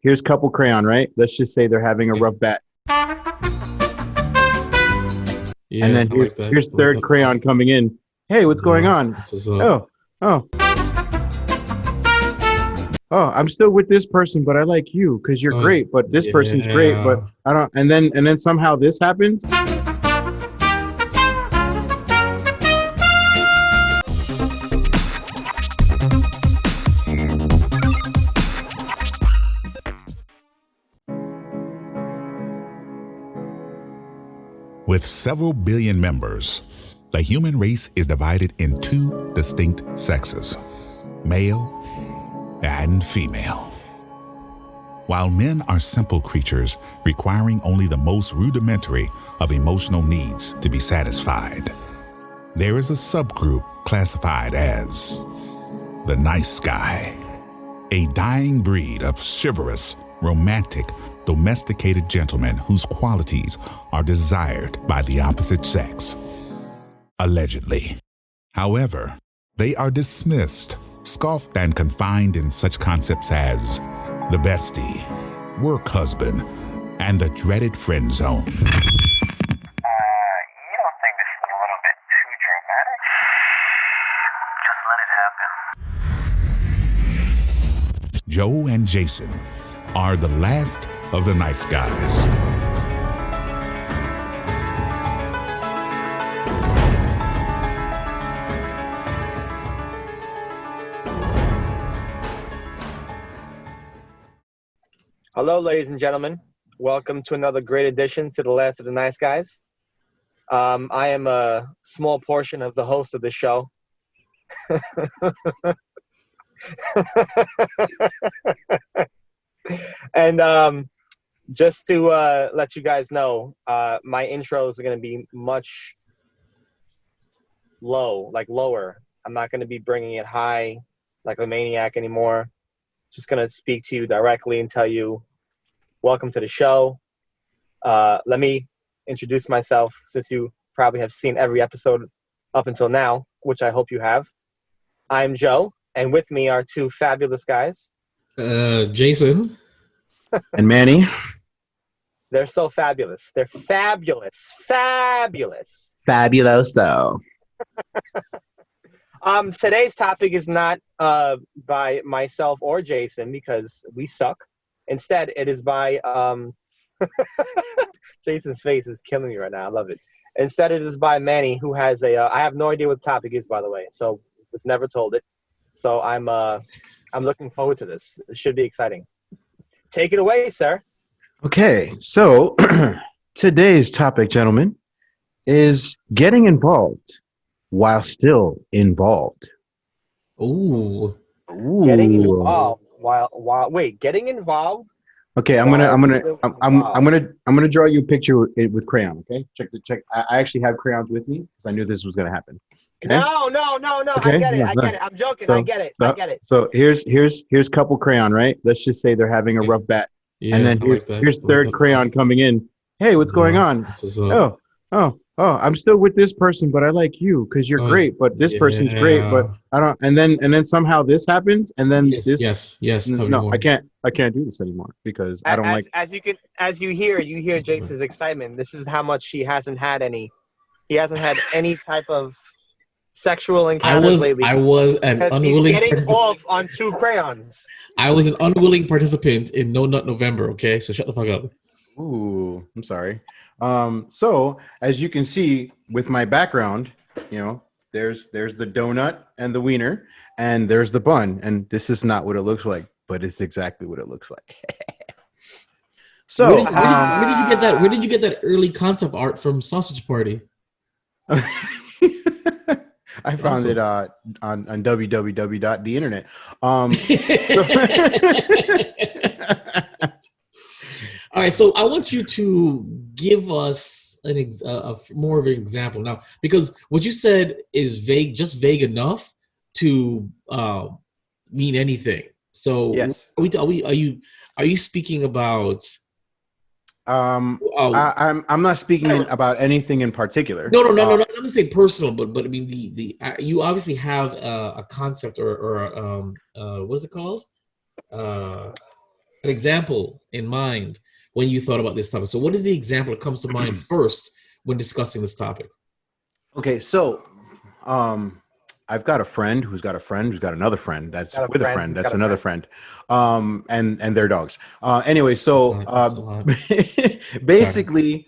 Here's couple crayon, right? Let's just say they're having a rough bat. Yeah, And then I like that. here's I like third that. crayon coming in. Hey, what's going on? That's what's up. Oh, I'm still with this person, but I like you because you're Oh, great. But this person's great, but yeah. I don't. And then somehow this happens. With several billion members, the human race is divided in two distinct sexes, male and female. While men are simple creatures requiring only the most rudimentary of emotional needs to be satisfied, there is a subgroup classified as the nice guy, a dying breed of chivalrous, romantic, domesticated gentlemen whose qualities are desired by the opposite sex. Allegedly. However, they are dismissed, scoffed, and confined in such concepts as the bestie, work husband, and the dreaded friend zone. You don't think this is a little bit too dramatic? Just let it happen. Joe and Jason are the last of the nice guys. Hello, ladies and gentlemen. Welcome to another great edition to the Last of the Nice Guys. I am a small portion of the host of the show. And just to let you guys know, my intros are going to be much lower. I'm not going to be bringing it high like a maniac anymore. Just going to speak to you directly and tell you, welcome to the show. Let me introduce myself, since you probably have seen every episode up until now, which I hope you have. I'm Joe, and with me are two fabulous guys. Jason. And Manny. They're so fabulous. They're fabulous. Fabulous. Fabuloso. Today's topic is not by myself or Jason because we suck. Instead, it is by Jason's face is killing me right now. I love it. Instead, it is by Manny, who has a. I have no idea what the topic is, by the way. So was never told it. So I'm looking forward to this. It should be exciting. Take it away, sir. Okay, so today's topic, gentlemen, is getting involved while still involved. Ooh. Getting involved getting involved. Okay, I'm gonna draw you a picture with crayon. Okay, check. I actually have crayons with me because I knew this was gonna happen. Okay? No. Okay? I get it. Yeah, I get it. I'm joking. So- I get it. So here's couple crayon, right? Let's just say they're having a rough bat. Yeah, And then I like that. here's I like third that. crayon coming in. Hey, what's going on? That's what's up. Oh, I'm still with this person, but I like you because you're Oh, great. But this person's great, but I don't. And then somehow this happens, and then Yes. Tell me No, more. I can't do this anymore because I don't like. As you hear Jason's excitement. This is how much he hasn't had any type of sexual encounters lately. I was an Because unwilling he's getting participant. off on two crayons. I was an unwilling participant in No Nut November. Okay, so shut the fuck up. Ooh, I'm sorry. So as you can see with my background, there's the donut and the wiener, and there's the bun, and this is not what it looks like, but it's exactly what it looks like. So Where did you get that? Where did you get that early concept art from Sausage Party? I found it on www.the-internet. All right, so I want you to give us more of an example now, because what you said is vague, just vague enough to mean anything. So yes, are you speaking about? I'm not speaking about anything in particular. No. I'm not gonna say personal, but I mean the you obviously have a concept or what's it called? an example in mind when you thought about this topic. So what is the example that comes to mind first when discussing this topic? Okay, so I've got a friend who's got a friend who's got another friend that's Got a with a friend friend who's that's got a another friend, and their dogs. Anyway, so That's a lot. basically,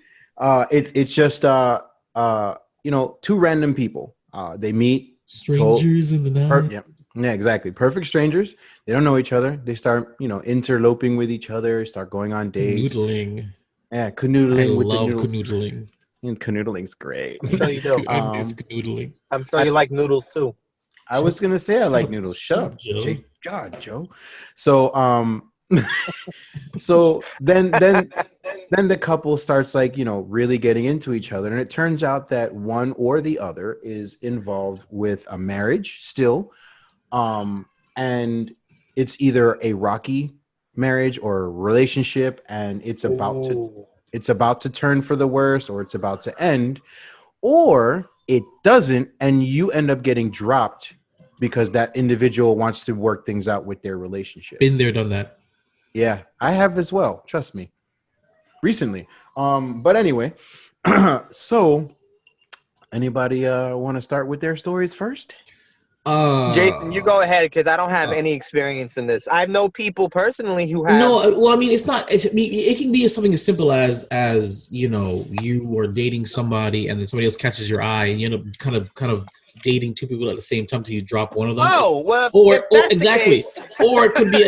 it's just two random people. They meet. Strangers in the night. Yeah, exactly. Perfect strangers. They don't know each other. They start, interloping with each other. Start going on dates. Canoodling. Yeah, I canoodling with the love noodles. canoodling. And canoodling's great. I'm sure you do. I miss canoodling. I'm sure you like noodles too. I was gonna say I like noodles. Shut up, Joe. God, Joe. So so then the couple starts really getting into each other, and it turns out that one or the other is involved with a marriage still, and it's either a rocky marriage or a relationship, and it's about to turn for the worse, or it's about to end, or it doesn't, and you end up getting dropped because that individual wants to work things out with their relationship. Been there, done that. Yeah, I have as well. Trust me. Recently. But anyway, so anybody want to start with their stories first? Jason, you go ahead because I don't have any experience in this. I know people personally who have. No, well, I mean, it's not. It can be something as simple as you are dating somebody and then somebody else catches your eye and you end up kind of dating two people at the same time till you drop one of them. Oh, well, or exactly, or it could be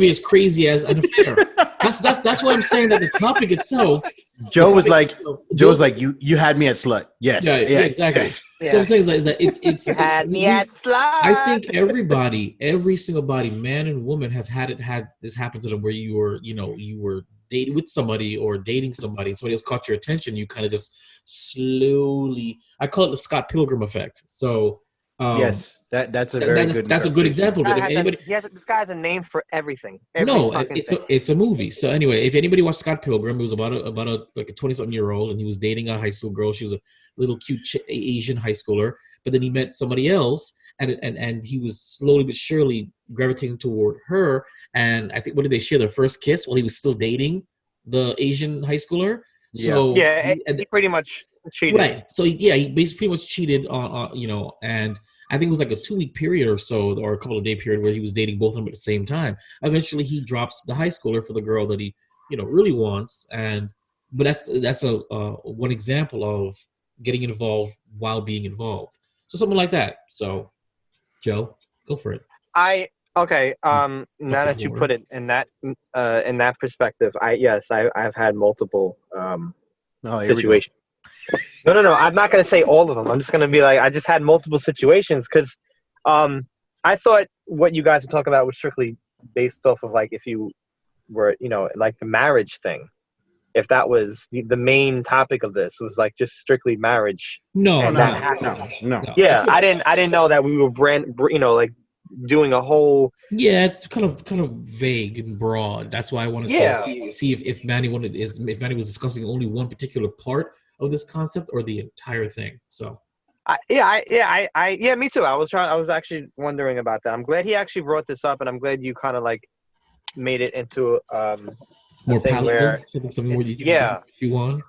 as crazy as an affair. That's why I'm saying that the topic itself. Joe was like, you had me at slut. Yes. Yeah, exactly. Yes. So I'm saying is that it's You had me at slut. I think every single body, man and woman, have had this happen to them where you were dating with somebody or dating somebody, and somebody else caught your attention. You kind of just slowly. I call it the Scott Pilgrim effect. So yes, that's a good example. But if anybody, this guy has a name for everything. It's a movie. So anyway, if anybody watched Scott Pilgrim, it was about a 20-something-year-old, and he was dating a high school girl. She was a little cute Asian high schooler, but then he met somebody else, and he was slowly but surely gravitating toward her. And I think, what did they share? Their first kiss while he was still dating the Asian high schooler. So he pretty much cheated. Right. So he basically pretty much cheated on and I think it was like a 2-week period or so, or a couple of day period where he was dating both of them at the same time. Eventually he drops the high schooler for the girl that he, really wants. But that's a one example of getting involved while being involved. So something like that. So Joe, go for it. Now that you put it in that perspective, I've had multiple situations. No. I'm not going to say all of them. I'm just going to be like, I just had multiple situations because I thought what you guys were talking about was strictly based off of like if you were, like the marriage thing. If that was the main topic of this was like just strictly marriage. No. Yeah, I didn't know that we were like doing a whole. Yeah, it's kind of vague and broad. That's why I wanted to see if Manny was discussing only one particular part of this concept or the entire thing. So me too. I was actually wondering about that. I'm glad he actually brought this up, and I'm glad you kind of like made it into more palatable, something more you want.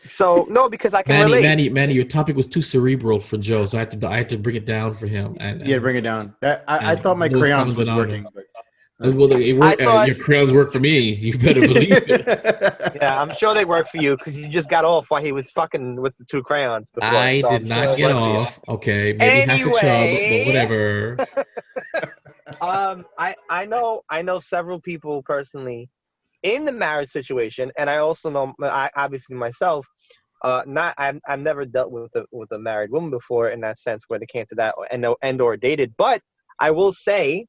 So no, because I can relate. Manny, your topic was too cerebral for Joe, so I had to bring it down for him. And bring it down. I thought my crayons was working. Well, your crayons work for me. You better believe it. Yeah, I'm sure they work for you because you just got off while he was fucking with the two crayons before. I did not get off. Okay, maybe half a chub, but whatever. I know several people personally in the marriage situation, and I also know, obviously myself. I've never dealt with a married woman before in that sense where they came to that and or dated. But I will say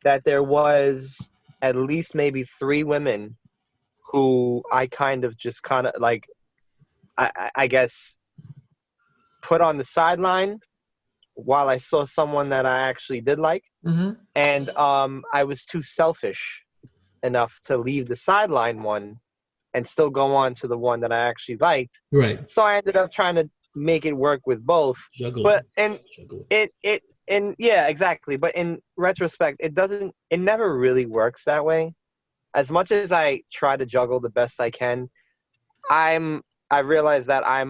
that there was at least maybe 3 women who I kind of like, I guess, put on the sideline while I saw someone that I actually did like. Mm-hmm. And I was too selfish enough to leave the sideline one and still go on to the one that I actually liked. Right. So I ended up trying to make it work with both. Juggling. Yeah, exactly. But in retrospect, it never really works that way. as much as I try to juggle the best I can, I realize that I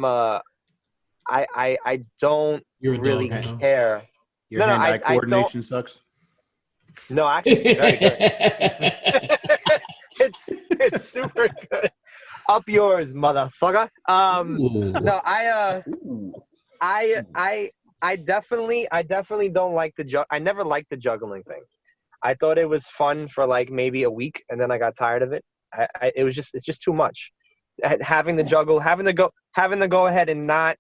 don't You're a really dog now. care. Your No, hand-eye I don't. coordination sucks. No, actually, it's very good. It's super good. Up yours, motherfucker. Ooh. No, Ooh. I definitely don't like I never liked the juggling thing. I thought it was fun for like maybe a week, and then I got tired of it. It's just too much. Having to juggle, having to go ahead and not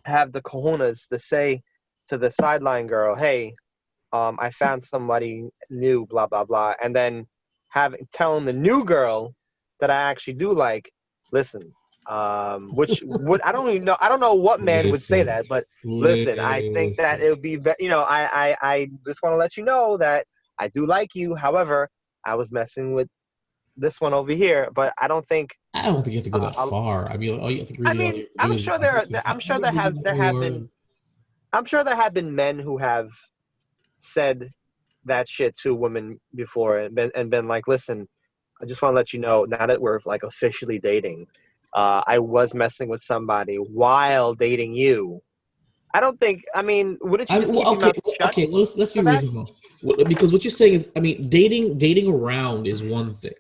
have the cojones to say to the sideline girl, "Hey, I found somebody new," blah blah blah, and then telling the new girl that I actually do like, listen, which would I don't even know. I don't know what man would say that, but listen, I think that it would be, I just want to let you know that I do like you. However, I was messing with this one over here, but I don't think. I don't think you have to go that far. I mean, all you have to I really all you mean, have to do is like, listen, I'm sure I really there have been men who have said that shit to women before and been like, listen, I just want to let you know, now that we're like officially dating, I was messing with somebody while dating you. I don't think. I mean, wouldn't you just keep your mouth shut? Okay. Well, let's be for that? reasonable. Because what you're saying is, I mean, dating around is one thing.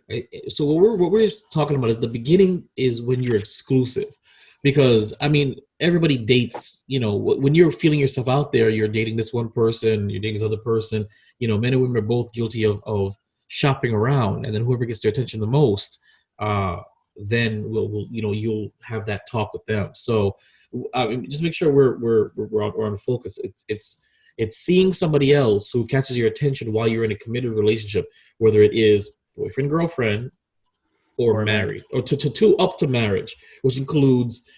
So what we're talking about is the beginning is when you're exclusive, because I mean, everybody dates. You know, when you're feeling yourself out there, you're dating this one person, you're dating this other person. You know, men and women are both guilty of shopping around, and then whoever gets their attention the most, then will you'll have that talk with them. So just make sure we're on focus. It's seeing somebody else who catches your attention while you're in a committed relationship, whether it is boyfriend, girlfriend, or married, or to up to marriage, which includes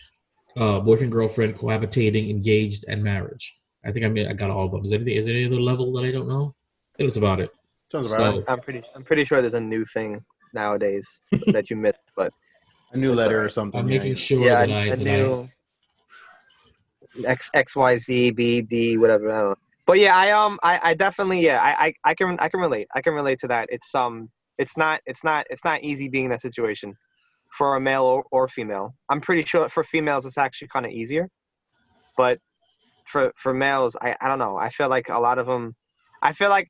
boyfriend, girlfriend, cohabitating, engaged, and marriage. I think I got all of them. Is there any other level that I don't know? I think that's about it. Sounds about right. I'm pretty sure there's a new thing nowadays that you missed, but a new letter or something. I'm making sure yeah, that a new XYZ BD whatever. I don't know. But yeah, I definitely I can relate. I can relate to that. It's not easy being in that situation for a male or female. I'm pretty sure for females it's actually kind of easier, but for males, I don't know. I feel like a lot of them. I feel like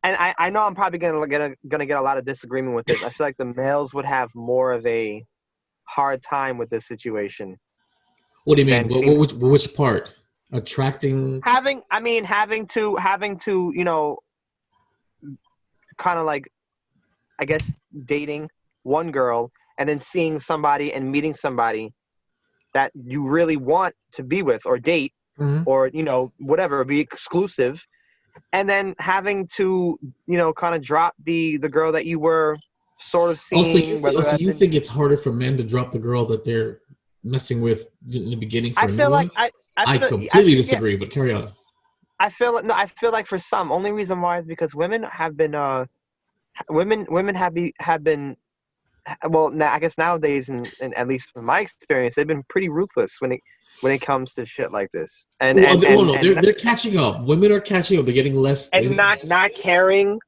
I know I'm probably gonna get a lot of disagreement with this. I feel like the males would have more of a hard time with this situation. What do you mean? Which part? Attracting? Having to kind of like, I guess, dating one girl and then seeing somebody and meeting somebody that you really want to be with or date, or whatever, be exclusive, and then having to kind of drop the girl that you were sort of seeing. Also, you think it's harder for men to drop the girl that they're messing with in the beginning? I feel like I completely disagree, but carry on. I feel like for some, only reason why is because women have been well, now, I guess nowadays, and at least from my experience, they've been pretty ruthless when it comes to shit like this. They're catching up. Women are catching up. They're getting less and not caring,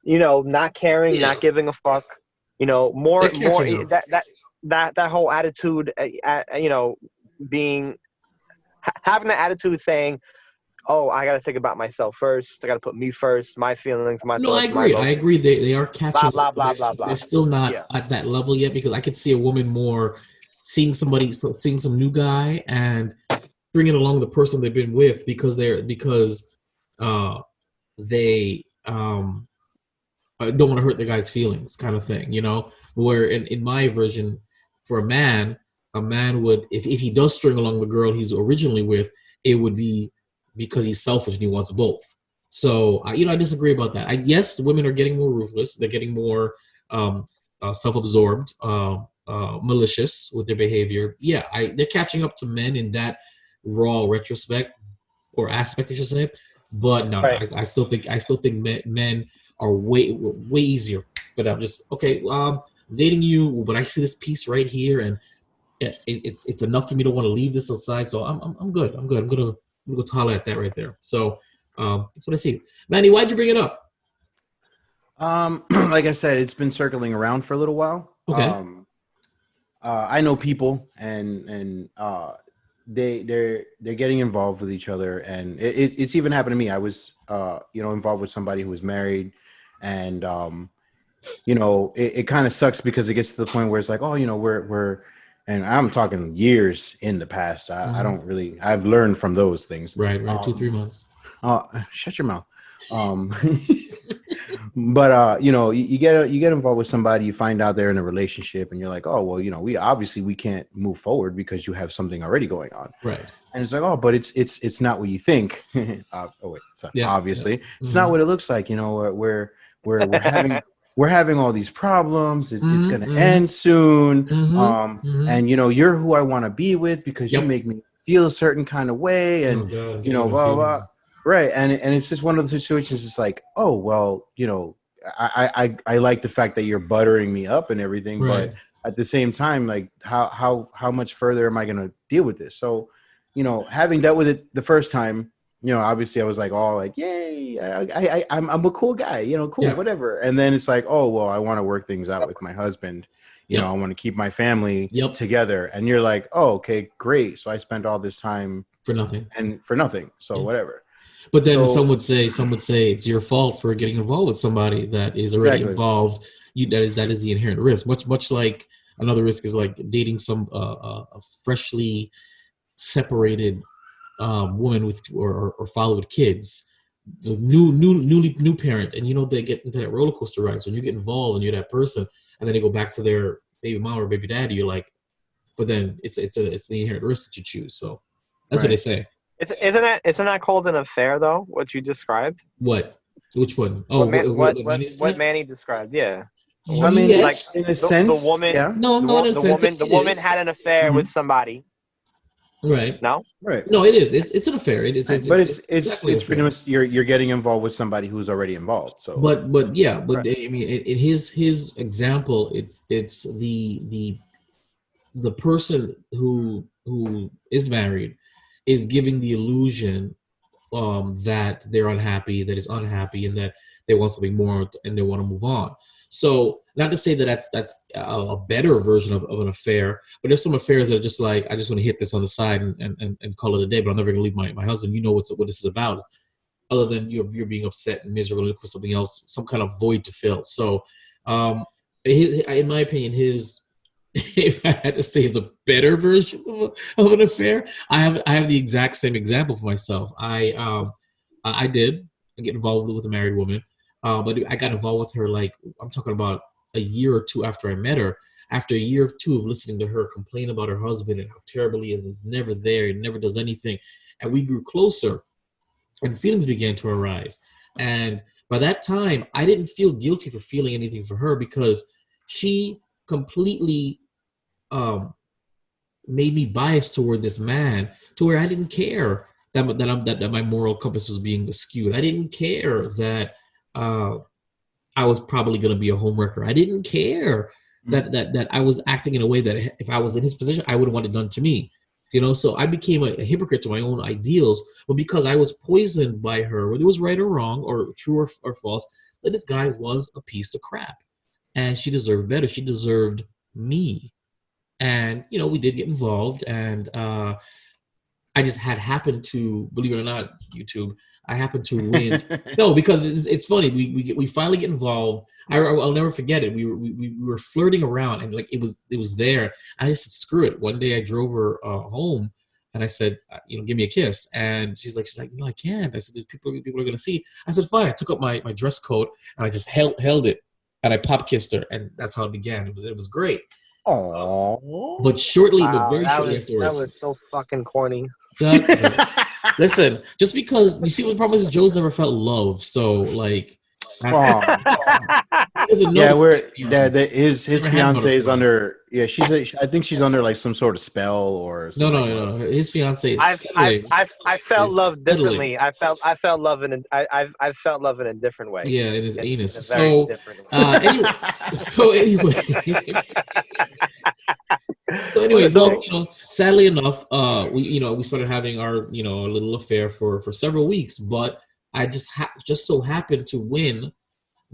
not giving a fuck, more that whole attitude, being having the attitude saying, oh, I got to think about myself first. I got to put me first, my feelings, my thoughts. I agree. They are catching blah, up. blah, blah, blah. They're still not at that level yet, because I could see a woman more seeing some new guy and bringing along the person they've been with because they don't want to hurt the guy's feelings, kind of thing. Where in my version, for a man would, if he does string along the girl he's originally with, it would be because he's selfish and he wants both. So I disagree about that. Yes, women are getting more ruthless. They're getting more self-absorbed, malicious with their behavior. Yeah, they're catching up to men in that raw retrospect or aspect, I should say. But no, right. I still think men are way easier. But I'm just dating you, but I see this piece right here, and it's enough for me to want to leave this aside. So I'm good. I'm gonna holler at that right there. So that's what I see. Manny, why'd you bring it up? Like I said, it's been circling around for a little while. Okay. I know people, and they're getting involved with each other, and it's even happened to me. I was involved with somebody who was married, and it kind of sucks because it gets to the point where it's like, oh, we're and I'm talking years in the past. I don't really, I've learned from those things. Right. 2-3 months. Shut your mouth. But you get involved with somebody, you find out they're in a relationship, and you're like, oh well, we can't move forward because you have something already going on. Right. And it's like, oh, but it's not what you think. Oh wait, so obviously it's not what it looks like. We're having all these problems. It's going to end soon. And you're who I want to be with because you make me feel a certain kind of way, and blah blah. Right, and it's just one of those situations. It's like, oh well, I like the fact that you're buttering me up and everything, right. But at the same time, like how much further am I going to deal with this? So, having dealt with it the first time, obviously I was like, oh, like, yay, I'm a cool guy, cool, whatever. And then it's like, oh well, I want to work things out with my husband. I want to keep my family together. And you're like, oh, okay, great. So I spent all this time for nothing. So whatever. But then some would say it's your fault for getting involved with somebody that is already involved. That is the inherent risk. Much like another risk is like dating some a freshly separated woman with or father with kids, the new parent, and they get into that roller coaster ride. So when you get involved and you're that person, and then they go back to their baby mom or baby daddy, you're like, but then it's the inherent risk that you choose. So that's what they say. Isn't that called an affair though? What you described? What? Which one? Oh, what Manny described? Yeah. I mean, yes, like in a sense, the woman. Yeah. No, the woman had an affair with somebody. Right. No. Right. No, it is. It's an affair. It's pretty much you're getting involved with somebody who's already involved. So. But right. I mean, in his example, it's the person who is married is giving the illusion that they're unhappy, that is unhappy, and that they want something more and they want to move on. So not to say that that's a better version of an affair, but there's some affairs that are just like, I just want to hit this on the side and call it a day, but I'm never going to leave my husband. What this is about, other than you're being upset and miserable, looking for something else, some kind of void to fill. So in my opinion, if I had to say, is a better version of an affair. I have the exact same example for myself. I did get involved with a married woman, but I got involved with her, like, I'm talking about a year or two after I met her. After a year or two of listening to her complain about her husband and how terrible he is, he's never there, he never does anything, and we grew closer, and feelings began to arise. And by that time, I didn't feel guilty for feeling anything for her because she completely made me biased toward this man, to where I didn't care that my moral compass was being skewed. I didn't care that I was probably going to be a homewrecker. I didn't care that I was acting in a way that if I was in his position, I would want it done to me. So I became a hypocrite to my own ideals, but because I was poisoned by her, whether it was right or wrong, or true or false, that this guy was a piece of crap, and she deserved better. She deserved me. And, we did get involved, and I just had happened to, believe it or not, YouTube, I happened to win. No, because it's funny. We finally get involved. I'll never forget it. We were flirting around, and like it was there. I just said, screw it. One day I drove her home, and I said, give me a kiss. And she's like, no, I can't. I said, there's people are going to see. I said, fine. I took up my dress coat, and I just held it, and I pop kissed her, and that's how it began. It was great. Oh, but very shortly afterwards, that was so fucking corny. Listen, just because you see, what the problem is, Joe's never felt love, so like, his fiance is under. Yeah, I think she's under like some sort of spell or. No. His fiance is. I felt love differently. I felt love in a different way. Yeah, in his anus. Anyway. Sadly enough, we started having our a little affair for several weeks, but I just so happened to win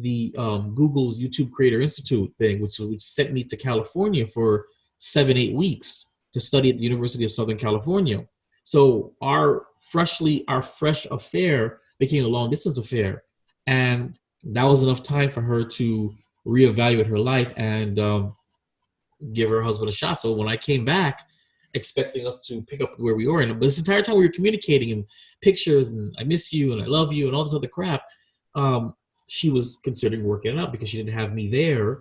Google's YouTube Creator Institute thing, which sent me to California for 7-8 weeks to study at the University of Southern California. So our fresh affair became a long distance affair, and that was enough time for her to reevaluate her life and give her husband a shot. So when I came back, expecting us to pick up where we were, and this entire time we were communicating in pictures and I miss you and I love you and all this other crap, she was considering working it out because she didn't have me there,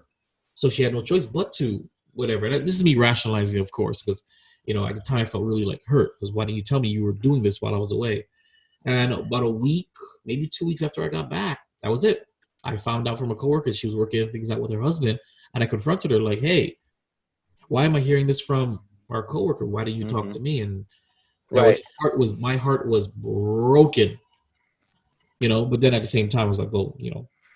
so she had no choice but to whatever. And this is me rationalizing it, of course, because at the time I felt really like hurt because why didn't you tell me you were doing this while I was away? And about a week, maybe 2 weeks after I got back, that was it. I found out from a coworker she was working things out with her husband, and I confronted her like, "Hey, why am I hearing this from our coworker? Why didn't you talk to me?" And my heart was broken, But then at the same time, I was like, "Well,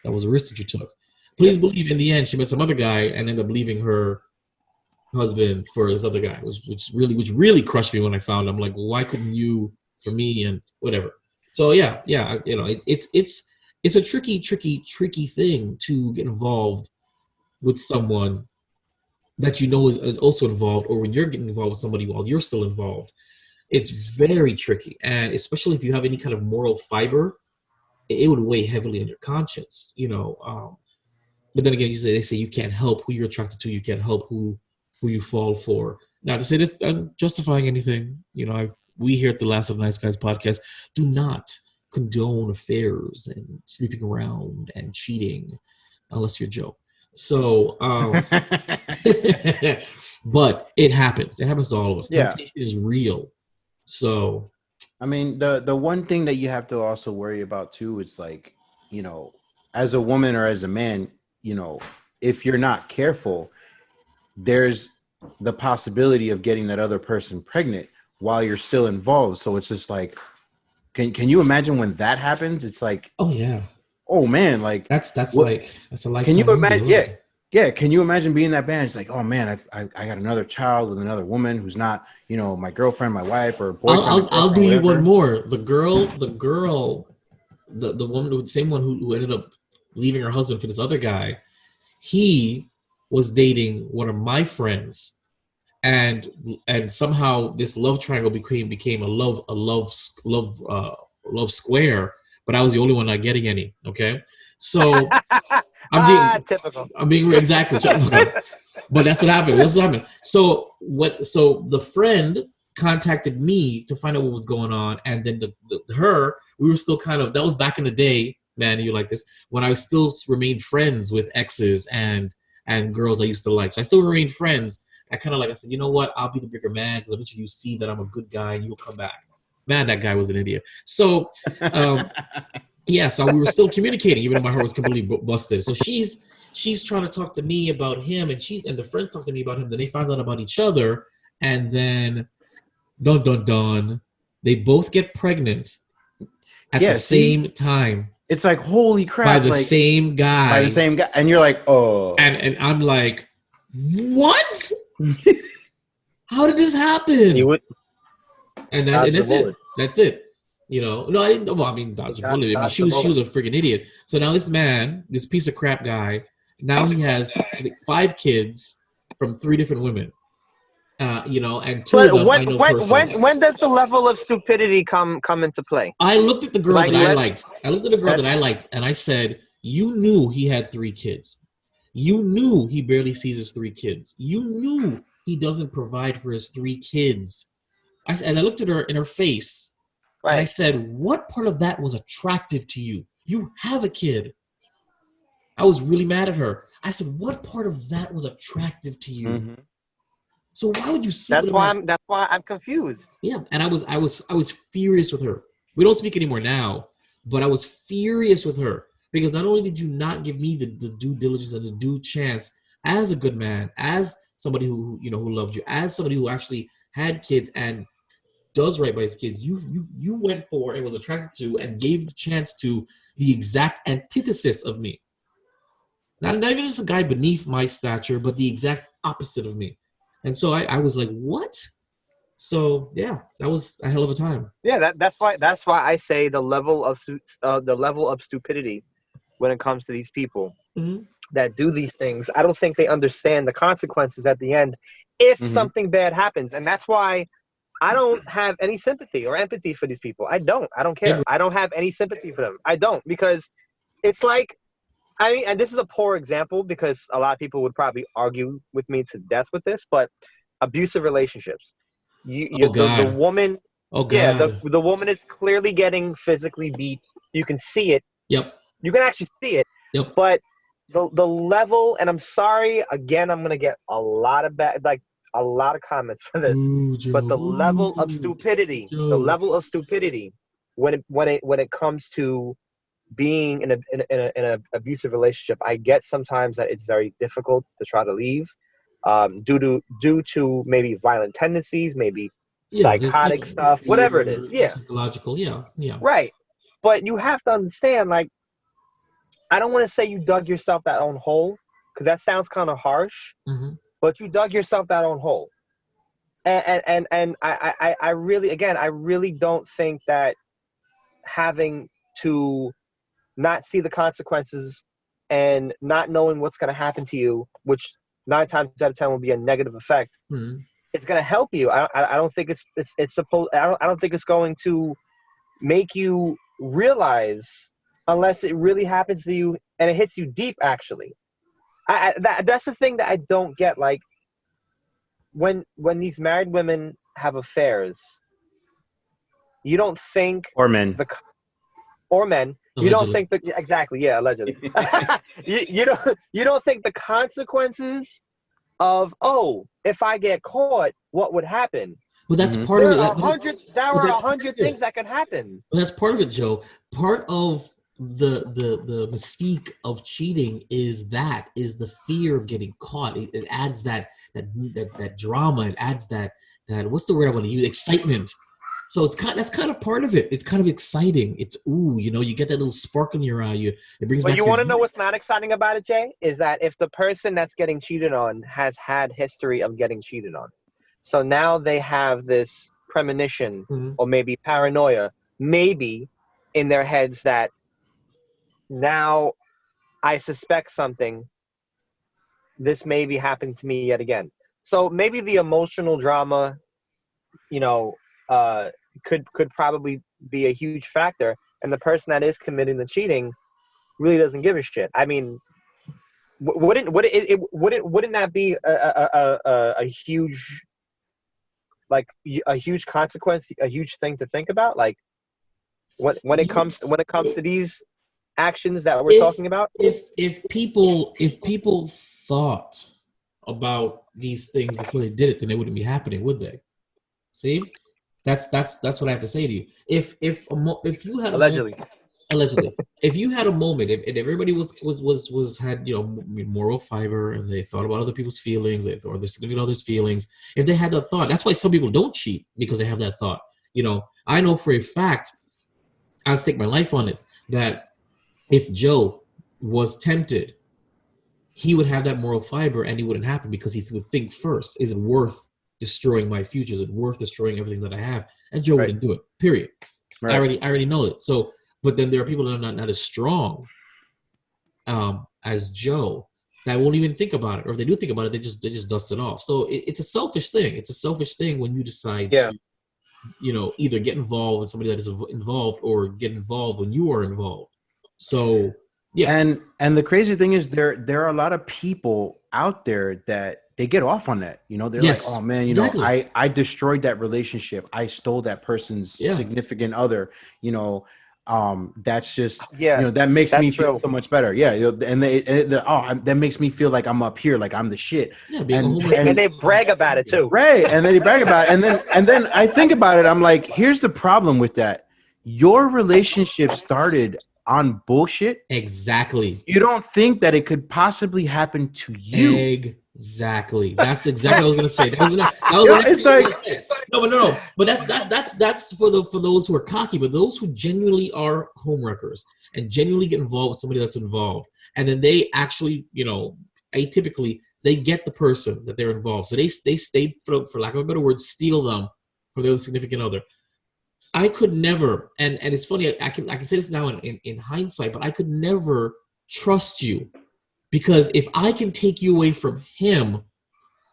that was a risk that you took." Please believe, in the end, she met some other guy and ended up leaving her husband for this other guy, which really crushed me when I found him. I'm like, well, why couldn't you for me and whatever? So it's a tricky thing to get involved with someone that is also involved, or when you're getting involved with somebody while you're still involved. It's very tricky, and especially if you have any kind of moral fiber, it would weigh heavily on your conscience, But then again, they say you can't help who you're attracted to. You can't help who you fall for. Now, to say this, I'm justifying anything. We here at the Last of the Nice Guys podcast do not condone affairs and sleeping around and cheating, unless you're Joe. So, but it happens. It happens to all of us. Yeah. Temptation is real. So, I mean, the one thing that you have to also worry about too is like, as a woman or as a man, if you're not careful, there's the possibility of getting that other person pregnant while you're still involved. So it's just like, can you imagine when that happens? It's like, oh yeah, oh man, like that's a lifetime. Can you imagine? Yeah. Can you imagine being that bad? It's like, oh man, I got another child with another woman who's not, my girlfriend, my wife, or boyfriend. I'll do you one more. The girl, the woman, the same one who ended up leaving her husband for this other guy. He was dating one of my friends, and somehow this love triangle became a love square. But I was the only one not getting any. Okay, so typical. I'm being exactly. But that's what happened. So the friend contacted me to find out what was going on, and then we were still kind of, that was back in the day, man. You like this, when I still remained friends with exes and girls I used to like. So I still remained friends. I said, you know what? I'll be the bigger man because eventually you see that I'm a good guy and you'll come back. Man, that guy was an idiot. So, so we were still communicating even though my heart was completely busted. So she's trying to talk to me about him, and the friends talk to me about him. Then they find out about each other, and then dun, they both get pregnant at the same time. It's like, holy crap! By the same guy, and you're like, oh, and I'm like, what? How did this happen? And that's it. That's it. No, I didn't. Well, I mean, dodge a bullet. I mean, she was a freaking idiot. So now this man, this piece of crap guy, now he has 5 kids from 3 different women. And 2 of them I know personally. When does the level of stupidity come into play? I looked at the girl that I liked. And I said, "You knew he had 3 kids. You knew he barely sees his 3 kids. You knew he doesn't provide for his 3 kids." And I looked at her in her face, and I said, "What part of that was attractive to you? You have a kid." I was really mad at her. I said, "What part of that was attractive to you?" Mm-hmm. So why would you say that's why I'm confused. Yeah, and I was furious with her. We don't speak anymore now, but I was furious with her because not only did you not give me the due diligence and the due chance as a good man, as somebody who loved you, as somebody who actually had kids and does right by his kids, you went for and was attracted to and gave the chance to the exact antithesis of me. Not even just a guy beneath my stature, but the exact opposite of me. And so I was like, what? So yeah, that was a hell of a time. Yeah, that's why I say the level of stupidity when it comes to these people Mhm. that do these things. I don't think they understand the consequences at the end if Mhm. something bad happens. And that's why I don't have any sympathy or empathy for these people. I don't care. Agree. I don't have any sympathy for them. I don't, because it's like, I mean, and this is a poor example because a lot of people would probably argue with me to death with this, but abusive relationships. Oh The God. woman, Oh yeah, God. the woman is clearly getting physically beat. You can see it. Yep. You can actually see it. Yep. But the level, and I'm sorry, again, I'm gonna get a lot of a lot of comments for this, Ooh, Joe. but the level of Ooh, stupidity, Joe. when it comes to being in an abusive relationship, I get sometimes that it's very difficult to try to leave, due to maybe violent tendencies, maybe Yeah, there's psychotic stuff, whatever it is. fear, Yeah, psychological. Yeah, yeah. right. But you have to understand, like, I don't want to say you dug yourself that own hole, because that sounds kind of harsh, Mm-hmm. but you dug yourself that own hole. And I really, again, I really don't think that having to not see the consequences and not knowing what's going to happen to you, which 9 times out of 10 will be a negative effect, Mm-hmm. it's going to help you. I don't think it's supposed. I don't think it's going to make you realize, unless it really happens to you and it hits you deep. Actually, that's the thing that I don't get. Like, when these married women have affairs, you don't think Or men. or men, you don't Allegedly. think that, exactly, yeah, allegedly. You don't think the consequences of, oh, if I get caught, what would happen? But that's Mhm. part of There it. are But that's part 100 of it. things that can happen. But that's part of it, Joe. Part of the mystique of cheating is the fear of getting caught. It adds that drama. It adds that what's the word I want to use? Excitement. So that's kind of part of it. It's kind of exciting. It's you get that little spark in your eye. It brings But back you your want to know what's not exciting about it, Jay? Is that if the person that's getting cheated on has had history of getting cheated on, so now they have this premonition Mhm. or maybe paranoia, maybe in their heads, that now I suspect something. This may be happening to me yet again. So maybe the emotional drama, you know, uh, could probably be a huge factor, and the person that is committing the cheating really doesn't give a shit. I mean, wouldn't that be a huge, like, a huge consequence, a huge thing to think about? Like, when it comes to these actions that we're if talking about. if people thought about these things before they did it, then they wouldn't be happening, would they? See, that's what I have to say to you. If you had a moment, Allegedly. allegedly, if you had a moment, if everybody was had moral fiber and they thought about other people's feelings, or their significant other's feelings, if they had that thought, that's why some people don't cheat, because they have that thought. I know for a fact, I'll stake my life on it, that if Joe was tempted, he would have that moral fiber and it wouldn't happen, because he would think first, is it worth destroying my future? Is it worth destroying everything that I have? And Joe wouldn't do it, period. Right. I already know it. So, but then there are people that are not as strong as Joe, that won't even think about it, or if they do think about it, they just dust it off. So it's a selfish thing. It's a selfish thing when you decide Yeah. to, either get involved with somebody that is involved, or get involved when you are involved. So yeah. And the crazy thing is, there are a lot of people out there that they get off on that. They're Yes, like, oh man, exactly. I destroyed that relationship. I stole that person's Yeah. significant other. That's just Yeah, that makes that's me feel true. so much better. Yeah, that makes me feel like I'm up here, like I'm the shit. Yeah, being a And homewrecker. And they brag about it too. right, and then they brag about it, and then I think about it. I'm like, here's the problem with that. Your relationship started on bullshit. Exactly. You don't think that it could possibly happen to you. Exactly. That's exactly what I was gonna say. That was the next It's thing I was like, gonna say. No. But that's for those who are cocky, but those who genuinely are homewreckers and genuinely get involved with somebody that's involved, and then they actually, atypically, they get the person that they're involved. So they stay, for lack of a better word, steal them from their significant other. I could never, and it's funny, I can say this now in hindsight, but I could never trust you. Because if I can take you away from him,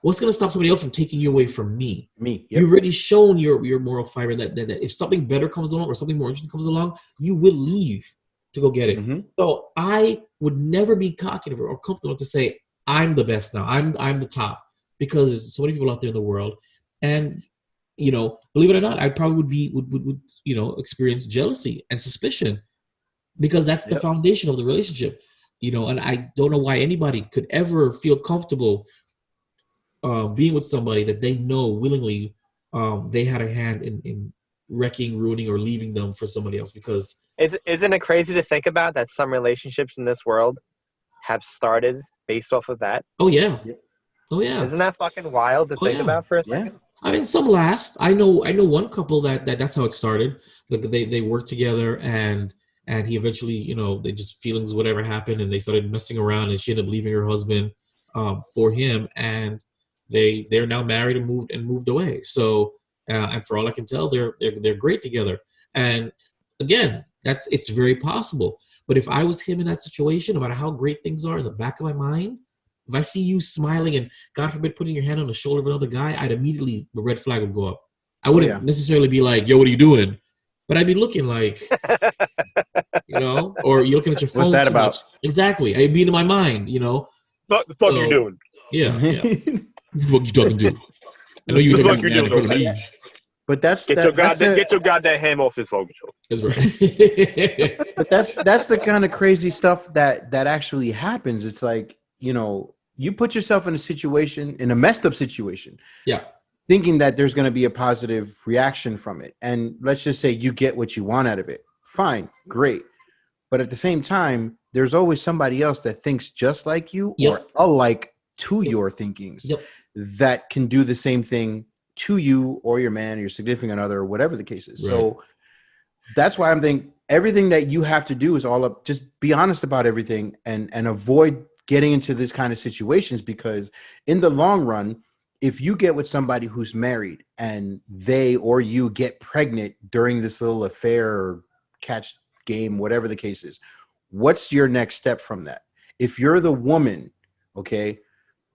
what's going to stop somebody else from taking you away from me? Me. Yep. You've already shown your moral fiber that if something better comes along or something more interesting comes along, you will leave to go get it. Mhm. So I would never be cocky or comfortable to say, I'm the best now. I'm the top, because there's so many people out there in the world. And, believe it or not, I probably would experience jealousy and suspicion, because that's the Yep. foundation of the relationship. And I don't know why anybody could ever feel comfortable being with somebody that they know willingly they had a hand in wrecking, ruining, or leaving them for somebody else. Because Isn't it crazy to think about that some relationships in this world have started based off of that? oh yeah, Yep. oh yeah, Isn't that fucking wild to think yeah. about for a Yeah. second? I mean, some last. I know one couple that's how it started. They worked together, and he eventually, they just feelings, whatever happened, and they started messing around, and she ended up leaving her husband for him, and they're now married and moved away. So, and for all I can tell, they're great together. And again, it's very possible. But if I was him in that situation, no matter how great things are, in the back of my mind, if I see you smiling and, God forbid, putting your hand on the shoulder of another guy, I'd immediately, the red flag would go up. I wouldn't necessarily be like, yo, what are you doing? But I'd be looking like, or you're looking at your phone. What's that too about? much. Exactly. I'd be in my mind, What the fuck are you doing? Yeah. What you talking to? I know you What the talking fuck you to in front of doing? me. But that's Get your goddamn hand off his phone control. That's right. but that's the kind of crazy stuff that actually happens. It's like, you put yourself in a messed up situation, Yeah. thinking that there's going to be a positive reaction from it. And let's just say you get what you want out of it. Fine, great. But at the same time, there's always somebody else that thinks just like you or alike to your thinkings that can do the same thing to you or your man, your significant other, or whatever the case is. Right. So that's why I'm thinking everything that you have to do is all up. Just be honest about everything and avoid getting into this kind of situations, because in the long run, if you get with somebody who's married and they or you get pregnant during this little affair or catch game, whatever the case is, what's your next step from that? If you're the woman, okay,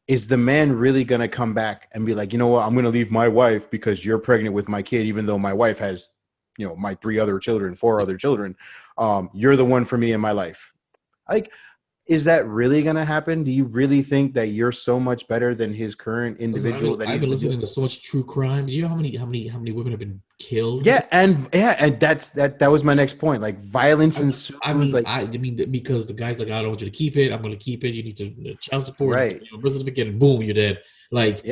is the man really going to come back and be like, you know what, I'm going to leave my wife because you're pregnant with my kid, even though my wife has, my 4 other children, you're the one for me in my life. Like, is that really going to happen? Do you really think that you're so much better than his current individual? I've been listening to so much true crime. Do you know how many women have been killed? Yeah, and that was my next point. Like violence and I mean, because the guy's like, I don't want you to keep it. I'm going to keep it. You need to child support, right? Birth certificate, and boom, you're dead. Like,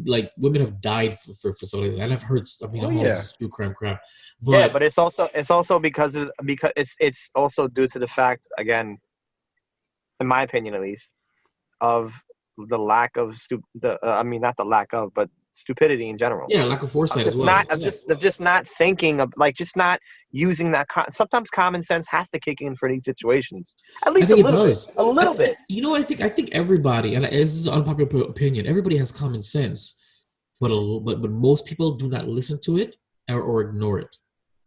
like women have died for something like that. And I've heard. I mean, true crime crap. But but it's also because it's also due to the fact, again, in my opinion at least, of the lack of not the lack of, but stupidity in general. Yeah, lack of foresight as well. Just not thinking of, like, just not using that. Sometimes common sense has to kick in for these situations. At least a little bit. You know, I think everybody, and this is an unpopular opinion, everybody has common sense, but most people do not listen to it or ignore it.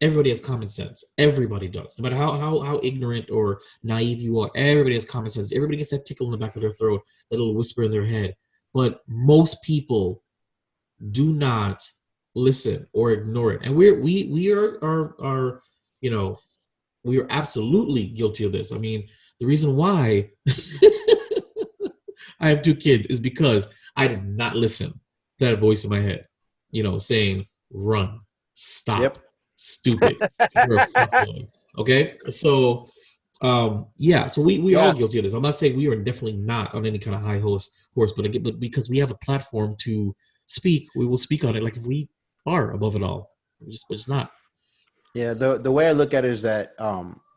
Everybody has common sense. Everybody does. No matter how ignorant or naive you are, everybody has common sense. Everybody gets that tickle in the back of their throat, that little whisper in their head. But most people do not listen or ignore it. And we are absolutely guilty of this. I mean, the reason why I have 2 kids is because I did not listen to that voice in my head, saying, run, stop. Stupid. You're a fuckboy. Okay, so so we are all guilty of this. I'm not saying we are definitely not on any kind of high horse, but because we have a platform to speak, we will speak on it like if we are above it all. We're just not. Yeah, the way I look at it is that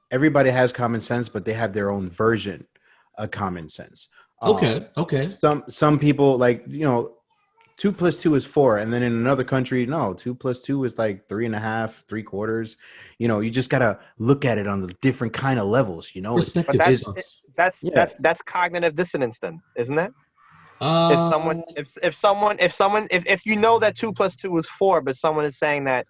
everybody has common sense, but they have their own version of common sense. Okay. Some people, like, 2 + 2 is 4, and then in another country, no, 2 + 2 is like 3.5, 3/4. You just gotta look at it on the different kind of levels. Perspective. That's cognitive dissonance, then, isn't it? If you know that 2 + 2 is 4, but someone is saying that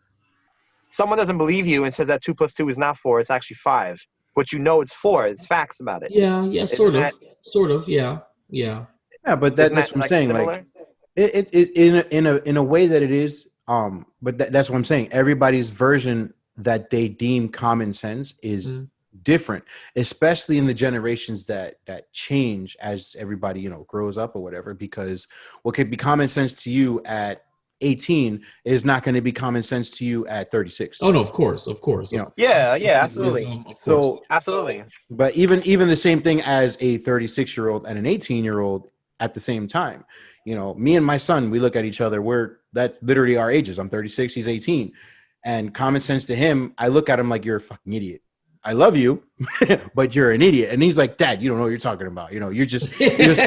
someone doesn't believe you and says that 2 + 2 is not 4, it's actually 5. what you know it's for. It's facts about it. Yeah, Isn't that- sort of, yeah, yeah. Yeah, but Isn't that's that, what I'm like, saying. similar? Like it in a way that it is. But that's what I'm saying. Everybody's version that they deem common sense is different, especially in the generations that change as everybody grows up or whatever. Because what could be common sense to you at 18 is not going to be common sense to you at 36. Oh no, of course. Yeah, absolutely. Of course. So, Absolutely. but even the same thing as a 36-year-old and an 18-year-old at the same time. Me and my son, we look at each other. That's literally our ages. I'm 36, he's 18. And common sense to him, I look at him like, you're a fucking idiot. I love you, but you're an idiot. And he's like, Dad, you don't know what you're talking about. You're just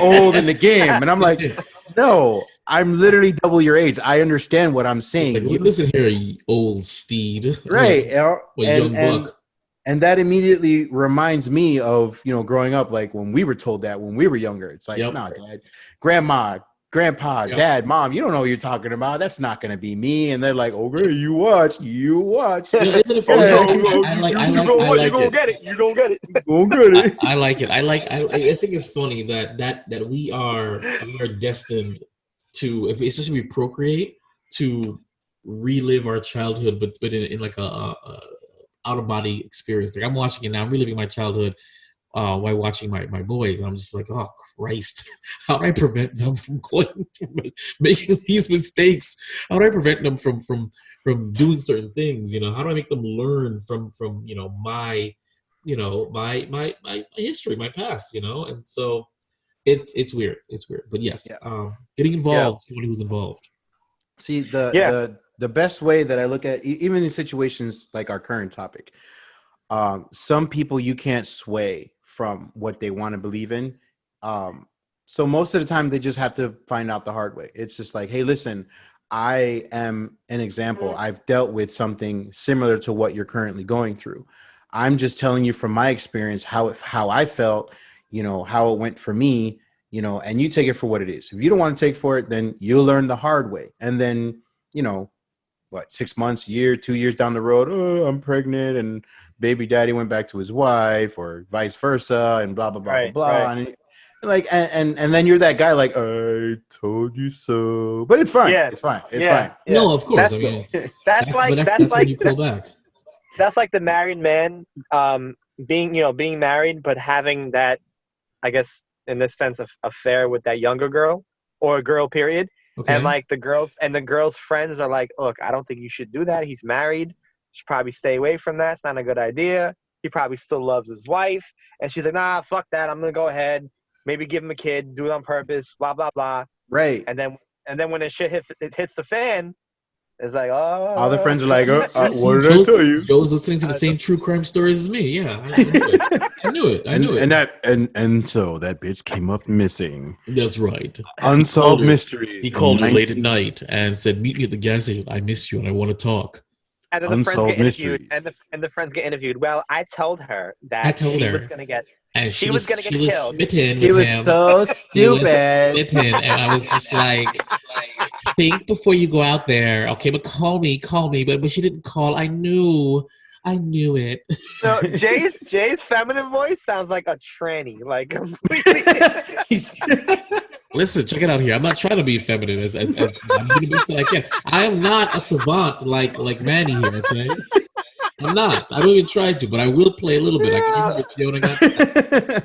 old in the game. And I'm like, no, I'm literally double your age. I understand what I'm saying. Like, listen here, you old steed. Right. Young buck. And that immediately reminds me of, growing up, like when we were told that when we were younger. It's like, nah, Dad, Grandma, Grandpa, Dad, Mom, you don't know what you're talking about. That's not going to be me. And they're like, okay, you watch. Isn't it funny? You're going to get it. You're going to get it. I like it. I think it's funny that we are destined to, especially if we procreate, to relive our childhood, but in like a out of body experience. Like I'm watching it now. I'm reliving my childhood while watching my boys, and I'm just like, oh Christ, how do I prevent them from making these mistakes? How do I prevent them from doing certain things? How do I make them learn from my history, my past? And so it's weird. But yes, getting involved, someone who's involved. See, the best way that I look at, even in situations like our current topic, some people you can't sway from what they want to believe in. So most of the time they just have to find out the hard way. It's just like, hey, listen, I am an example. I've dealt with something similar to what you're currently going through. I'm just telling you from my experience how I felt, how it went for me, and you take it for what it is. If you don't want to take for it, then you'll learn the hard way. And then, 6 months, year, 2 years down the road, oh, I'm pregnant and baby daddy went back to his wife, or vice versa, and blah, blah, blah, blah, blah. And and then you're that guy like, I told you so. But it's fine. It's fine. It's fine. Yeah. No, of course. That's like when you pull back. That's like the married man being married, but having that, I guess, in this sense, of affair with that younger girl or a girl, period. Okay. And like the girl's friends are like, look, I don't think you should do that. He's married. You should probably stay away from that. It's not a good idea. He probably still loves his wife. And she's like, nah, fuck that. I'm going to go ahead. Maybe give him a kid, do it on purpose, blah, blah, blah. Right. And then when the shit hits the fan, it's like, oh. All the friends are like, what did I tell you? Joe's listening to the same true crime stories as me. Yeah, I knew it. And so that bitch came up missing. That's right. Unsolved mysteries. He called her late at night and said, meet me at the gas station. I miss you and I want to talk. And then the friends get interviewed. And the friends get interviewed. Well, I told her that she was going to get... And she was going to get killed. Smitten she was him. So stupid. Smitten, and I was just like, think before you go out there. Okay, but call me. But she didn't call. I knew it. So Jay's feminine voice sounds like a tranny, like completely. Listen, check it out here. I'm not trying to be feminine. I'm doing the best that I can. I am not a savant like Manny here. Okay. I'm not. I don't even try to, but I will play a little bit. I can even okay.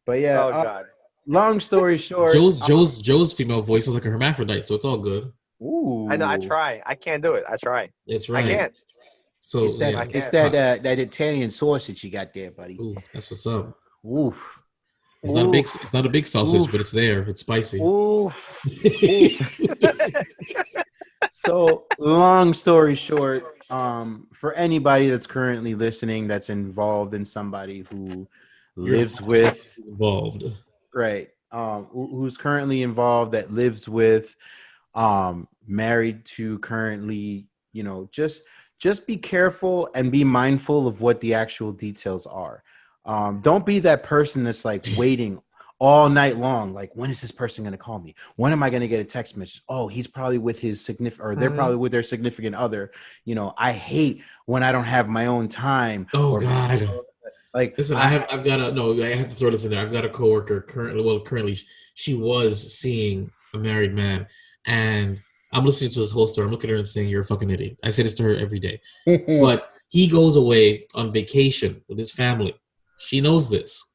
But yeah. Oh God. Long story short, Joe's female voice is like a hermaphrodite, so it's all good. Ooh. I know. I try. I can't do it. I try. It's right. I can't. So it's that Italian sausage you got there, buddy. Ooh, that's what's up. Ooh. It's not a big sausage, but it's there. It's spicy. Ooh. So, long story short, for anybody that's currently listening that's involved in somebody who lives with involved, right? Who's currently involved, that lives with, married to currently, just be careful and be mindful of what the actual details are. Don't be that person that's like waiting all night long. Like, when is this person going to call me? When am I going to get a text message? Oh, he's probably with his significant, or they're probably with their significant other. You know, I hate when I don't have my own time. Oh God. Like, Listen, I have to throw this in there. I've got a coworker currently she was seeing a married man, and I'm listening to this whole story. I'm looking at her and saying, "You're a fucking idiot." I say this to her every day. But he goes away on vacation with his family. She knows this,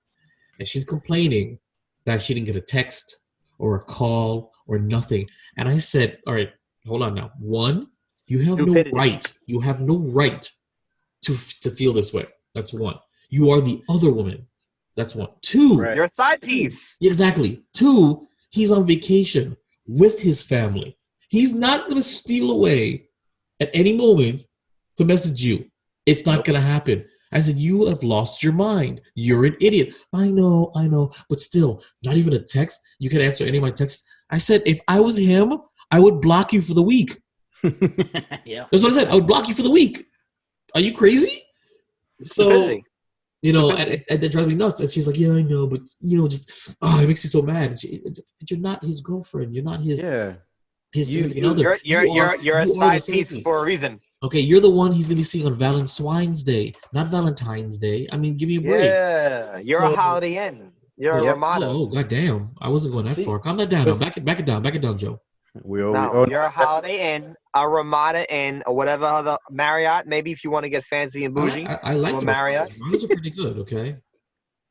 and she's complaining that she didn't get a text or a call or nothing. And I said, "All right, hold on now. One, you have no right. You have no right to feel this way. That's one. You are the other woman. That's one. Two, Right. You're a side piece. exactly. Two, he's on vacation with his family. He's not going to steal away at any moment to message you. It's not going to happen. I said, you have lost your mind. You're an idiot. I know. But still, not even a text. You can answer any of my texts. I said, if I was him, I would block you for the week. Yeah. That's what I said. I would block you for the week. Are you crazy? So... Stupidity. You know, and that drives me nuts. And she's like, yeah, I know, but, you know, just, it makes me so mad. But you're not his girlfriend. You're not his significant other. You're a side piece for a reason. Okay, you're the one he's going to be seeing on Valentine's Day, not Valentine's Day. I mean, give me a break. Yeah, you're a Holiday Inn. You're a Ramada. Oh, goddamn. I wasn't going that far. Calm that down. Back it down, Joe. You're a Holiday Inn, a Ramada Inn, or whatever other Marriott. Maybe if you want to get fancy and bougie, I like the Marriott. Marriotts are pretty good. Okay,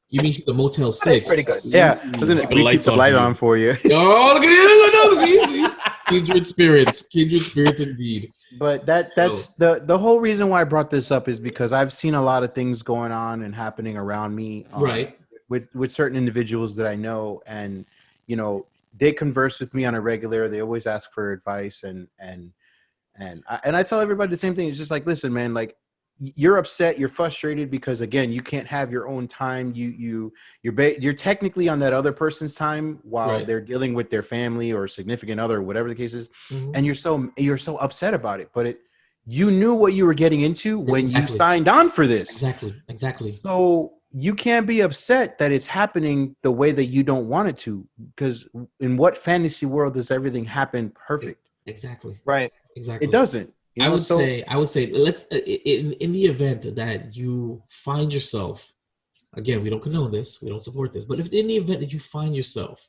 you mean she's the Motel 6? It's pretty good. Yeah, doesn't it? We keep the light on for you. Oh, look at it! No, it's easy. Kindred spirits indeed. But that's the whole reason why I brought this up is because I've seen a lot of things going on and happening around me, right? With certain individuals that I know, and you know, they converse with me on a regular. They always ask for advice, and I tell everybody the same thing. It's just like, listen, man, like, you're upset, you're frustrated because, again, you can't have your own time. You're technically on that other person's time while they're dealing with their family or significant other, or whatever the case is, and you're so upset about it. But you knew what you were getting into when you signed on for this. Exactly. So you can't be upset that it's happening the way that you don't want it to, because in what fantasy world does everything happen perfect? Exactly. Right. Exactly. It doesn't. I would say let's in the event that you find yourself, again, we don't condone this, we don't support this, but if in the event that you find yourself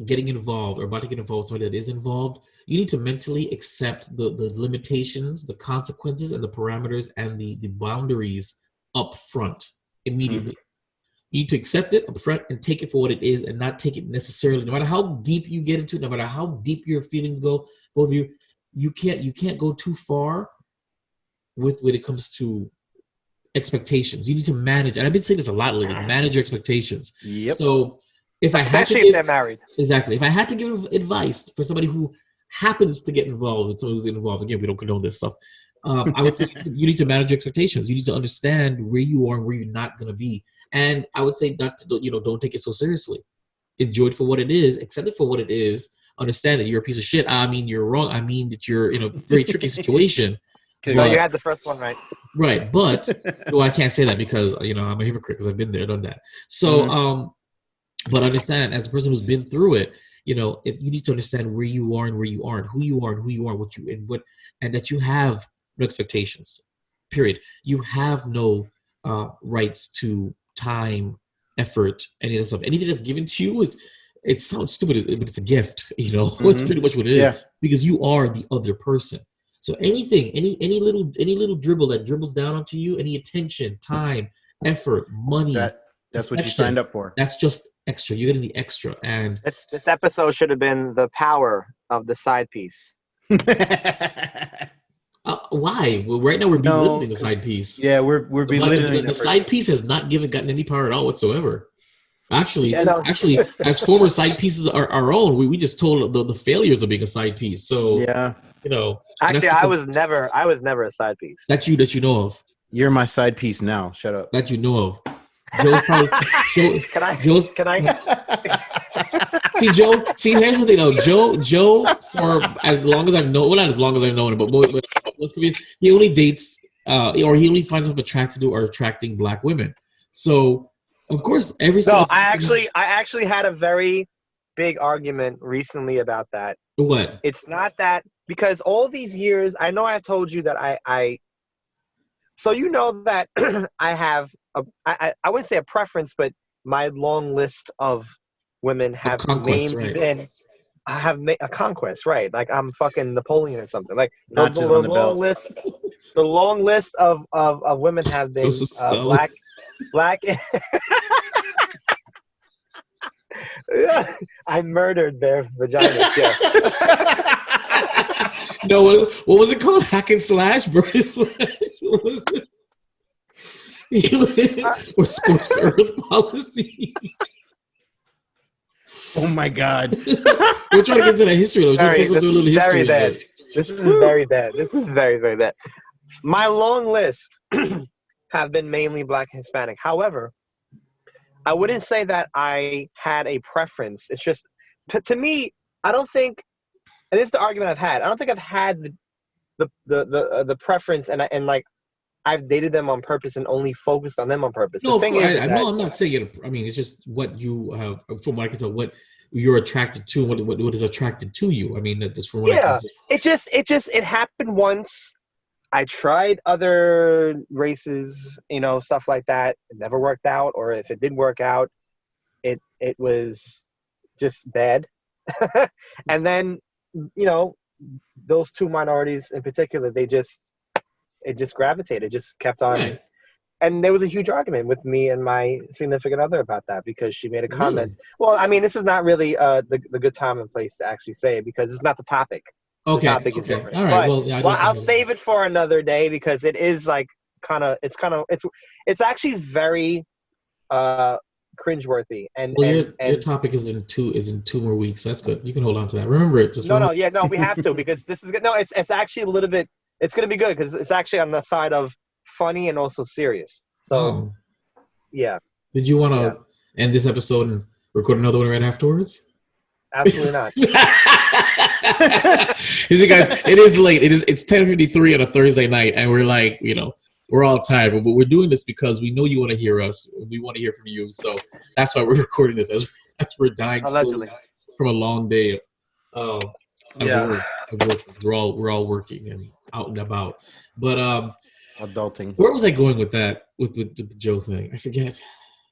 getting involved or about to get involved with somebody that is involved, you need to mentally accept the limitations, the consequences, and the parameters and the boundaries up front immediately. You need to accept it up front and take it for what it is, and not take it necessarily, no matter how deep you get into it, no matter how deep your feelings go, both of you, you can't go too far when it comes to expectations. You need to manage, and I've been saying this a lot lately, manage your expectations. Yep. So especially if they're married. Exactly. If I had to give advice for somebody who happens to get involved with someone who's involved, again, we don't condone this stuff. I would say you need to manage your expectations. You need to understand where you are and where you're not going to be. And I would say don't take it so seriously. Enjoy it for what it is. Accept it for what it is. Understand that you're a piece of shit. I mean, you're wrong. I mean that you're in a very tricky situation. No, you had the first one right. Right, but I can't say that because I'm a hypocrite because I've been there, done that. So, but understand, as a person who's been through it, if you need to understand where you are and where you aren't, who you are and who you are, and that you have no expectations. Period. You have no rights to time, effort, any of that stuff. Anything that's given to you it sounds stupid, but it's a gift. It's pretty much what it is, because you are the other person. So anything, any little dribble that dribbles down onto you, any attention, time, effort, money, that's what you signed up for. That's just extra. You're getting the extra. And this episode should have been the power of the side piece. Why? Well, right now we're belittling the side piece. Yeah, we're belittling the side piece has not gotten any power at all whatsoever. Actually, as former side pieces are our own, we just told the failures of being a side piece. So yeah, Actually, I was never a side piece. That you know of. You're my side piece now. Shut up. That you know of. Joe's probably. Can I? See, Joe. See, here's the thing, though. Joe, for as long as I've known, well, not as long as I've known him, but he only dates, or he only finds himself attracted to or attracting black women. So Of course, every No, single. I actually had a very big argument recently about that. What? It's not that because all these years, I know I told you that I so you know that I have I wouldn't say a preference, but my long list of women Of have conquests, mainly right? been I have made a conquest, right? Like I'm fucking Napoleon or something. Like Notches on the belt. the long list of women have been Joseph Stalin. black. Yeah, I murdered their vaginas. Yeah. No, what was it called? Hack and slash, burn and slash. What was it? Or scorched earth policy. Oh my God. We're trying to get to that history though. This Do a little is history. very bad. This is very bad. This is very, very bad. My long list have been mainly Black and Hispanic. However, I wouldn't say that I had a preference. It's just, to me, I don't think, and this is the argument I've had. I don't think I've had the preference, and like I've dated them on purpose and only focused on them on purpose. No, The thing is, no, I'm not saying it. I mean, it's just what you have, from what I can tell, what you're attracted to, what is attracted to you. I mean, that's from what I can say. it happened once. I tried other races, stuff like that. It never worked out, or if it did work out, it was just bad. And then, those two minorities in particular, it just gravitated, just kept on. Right. And there was a huge argument with me and my significant other about that because she made a comment. Really? Well, I mean, this is not really the good time and place to actually say it because it's not the topic. Okay. The topic is different. All right. But, I'll save it for another day because it is like it's actually very cringeworthy. And your topic is in 2 more weeks. That's good. You can hold on to that. Remember it. No, we have to because this is good. No, it's actually a little bit. It's going to be good because it's actually on the side of funny and also serious. So, yeah. Did you want to end this episode and record another one right afterwards? Absolutely not. You see, guys, it is late. It's 10:53 on a Thursday night, and we're like, we're all tired, but we're doing this because we know you want to hear us. We want to hear from you, so that's why we're recording this as we're dying slowly from a long day. Of work. We're all working and out and about, but adulting. Where was I going with that? With the Joe thing? I forget.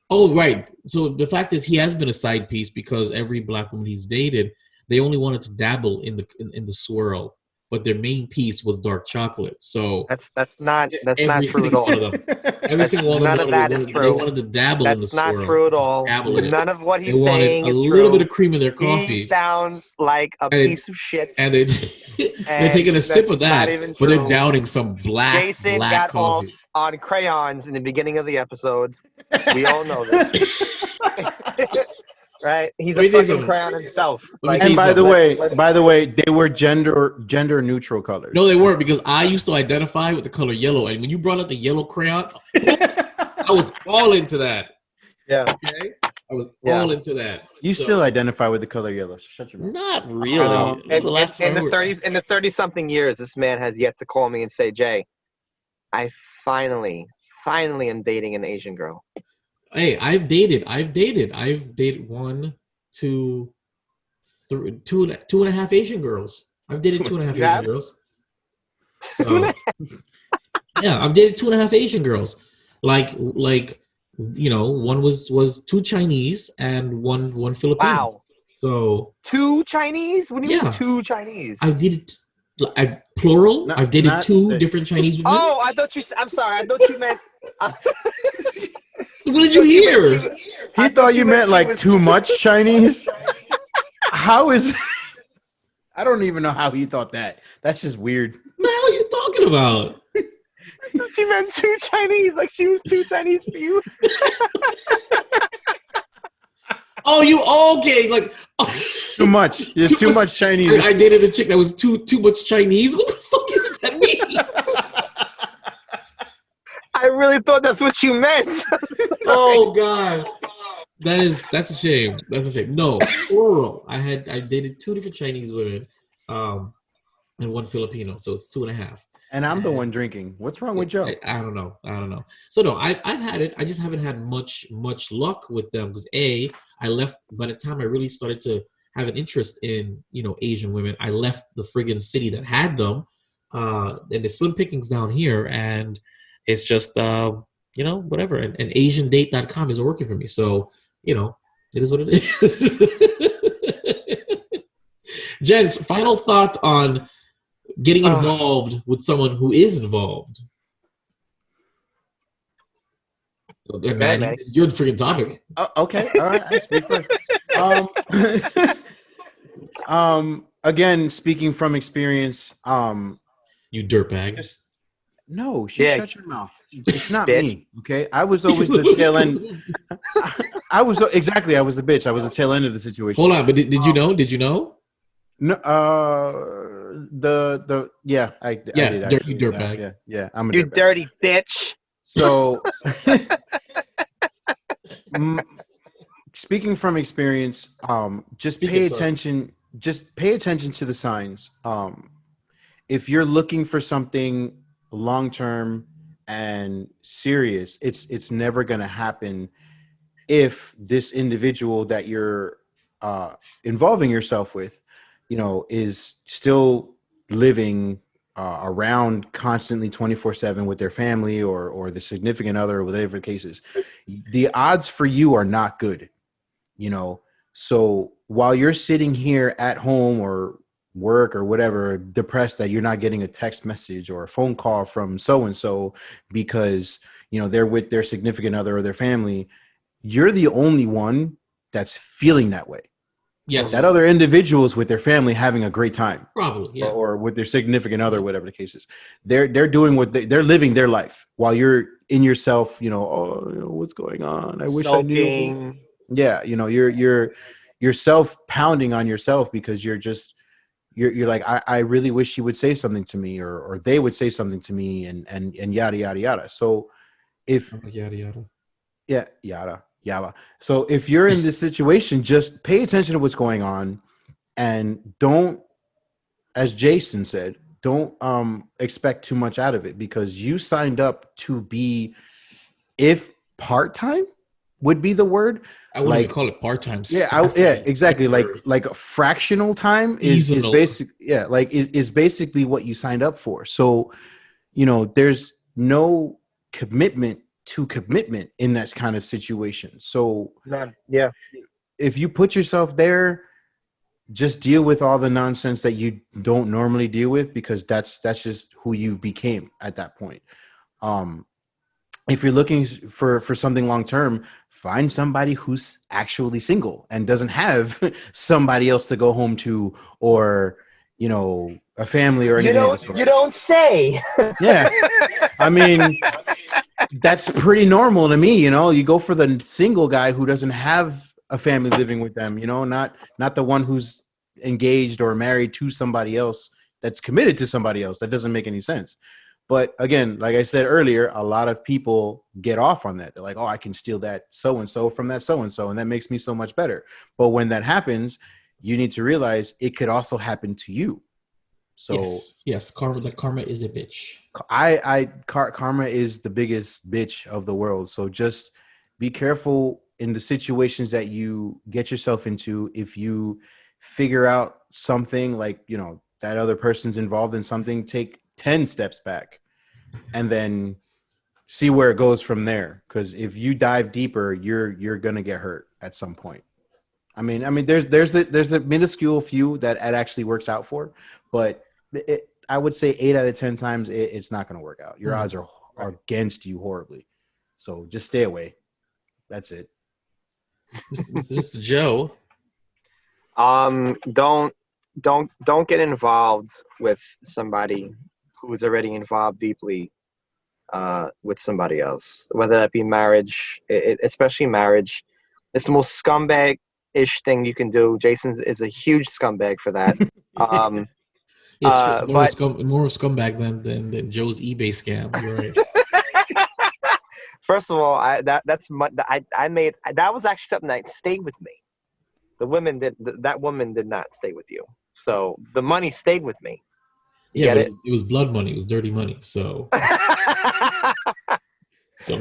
Oh, right. So the fact is, he has been a side piece because every Black woman he's dated, they only wanted to dabble in the swirl, but their main piece was dark chocolate. So that's not true at all. One of them, every single one none of them, of that is true. They wanted to dabble in the swirl. That's not true at all. None of what he's saying is true. A little bit of cream in their coffee. He sounds like a piece of shit. And they're taking a sip of that, but they're downing some Jason black got coffee. Off on crayons in the beginning of the episode. We all know this. Right? He's a fucking crayon himself. And by the way, they were gender neutral colors. No, they weren't, because I used to identify with the color yellow, and when you brought up the yellow crayon, I was all into that. Yeah. Okay. I was all into that. You still identify with the color yellow. Shut your mouth. Not really. In the 30-something years, this man has yet to call me and say, Jay, I finally am dating an Asian girl. Hey, I've dated 1, 2, 3, 2.5 Asian girls. I've dated 2.5 Asian girls. So, yeah, I've dated 2.5 Asian girls. Like one was 2 Chinese and one Filipino. Wow. So 2 Chinese? What do you mean 2 Chinese? I dated plural. I've dated 2 different Chinese women. Oh, I'm sorry. I thought you meant. What did you hear? He thought you meant like too much Chinese. How is? I don't even know how he thought that. That's just weird. What the hell are you talking about? She meant 2 Chinese, like she was 2 Chinese for you. Okay? Like too much. There's too much Chinese. I dated a chick that was too much Chinese. What the fuck does that mean? I really thought that's what you meant. Oh God, that's a shame. That's a shame. No, plural. I dated 2 different Chinese women. and one Filipino, so it's 2.5. And I'm the And one drinking. What's wrong with Joe? I don't know. I don't know. So no, I've had it. I just haven't had much luck with them because I left by the time I really started to have an interest in Asian women. I left the friggin' city that had them, and the slim pickings down here, and it's just whatever. And AsianDate.com isn't working for me, so it is what it is. Gents, final thoughts on getting involved with someone who is involved. Manny, this is your freaking topic. Okay, all right. I speak first. Again, speaking from experience, you dirtbag. No, shut your mouth. It's not me. Okay, I was always the tail end. I was the bitch. I was the tail end of the situation. Hold on, but did you know? Did you know? No, I did actually. You dirtbag. Yeah, I'm a you dirtbag. dirty bitch. So, speaking from experience, just pay attention. Just pay attention to the signs. If you're looking for something long term and serious, it's never going to happen if this individual that you're involving yourself with, is still living around constantly 24/7 with their family or the significant other or whatever the case is. The odds for you are not good, So while you're sitting here at home or work or whatever, depressed that you're not getting a text message or a phone call from so-and-so because, they're with their significant other or their family, you're the only one that's feeling that way. Yes. That other individual is with their family having a great time. Probably, yeah. Or with their significant other, whatever the case is. They're doing they're living their life while you're in yourself, what's going on? I wish I knew. Yeah, you're self pounding on yourself because you're like, I really wish he would say something to me or they would say something to me and yada yada yada. So if yada yada. Yeah, yada. So if you're in this situation, just pay attention to what's going on and don't, as Jason said, don't expect too much out of it because you signed up to be, if part-time would be the word. I wouldn't even call it part-time. Exactly. Like a fractional time is basic. Yeah. Like is basically what you signed up for. So, there's no commitment to commitment in that kind of situation. So if you put yourself there, just deal with all the nonsense that you don't normally deal with because that's just who you became at that point. If you're looking for something long term, find somebody who's actually single and doesn't have somebody else to go home to or a family or anything. You don't say. Yeah. I mean, that's pretty normal to me. You go for the single guy who doesn't have a family living with them, not the one who's engaged or married to somebody else that's committed to somebody else. That doesn't make any sense. But again, like I said earlier, a lot of people get off on that. They're like, oh, I can steal that so-and-so from that so-and-so, and that makes me so much better. But when that happens, you need to realize it could also happen to you. So yes, karma is a bitch. Karma is the biggest bitch of the world. So just be careful in the situations that you get yourself into. If you figure out something like, that other person's involved in something, take 10 steps back and then see where it goes from there. Because if you dive deeper, you're gonna get hurt at some point. I mean, there's a minuscule few that it actually works out for, but I would say 8 out of 10 times it's not going to work out. Your odds are against you horribly. So just stay away. That's it. Mr. Joe. Don't get involved with somebody who's already involved deeply with somebody else, whether that be marriage, especially marriage. It's the most scumbag-ish thing you can do. Jason is a huge scumbag for that. It's more scumbag than Joe's eBay scam. You're right. First of all, that was actually something that stayed with me. That woman did not stay with you. So the money stayed with me. You Yeah, get but it? it was blood money. It was dirty money. So I'm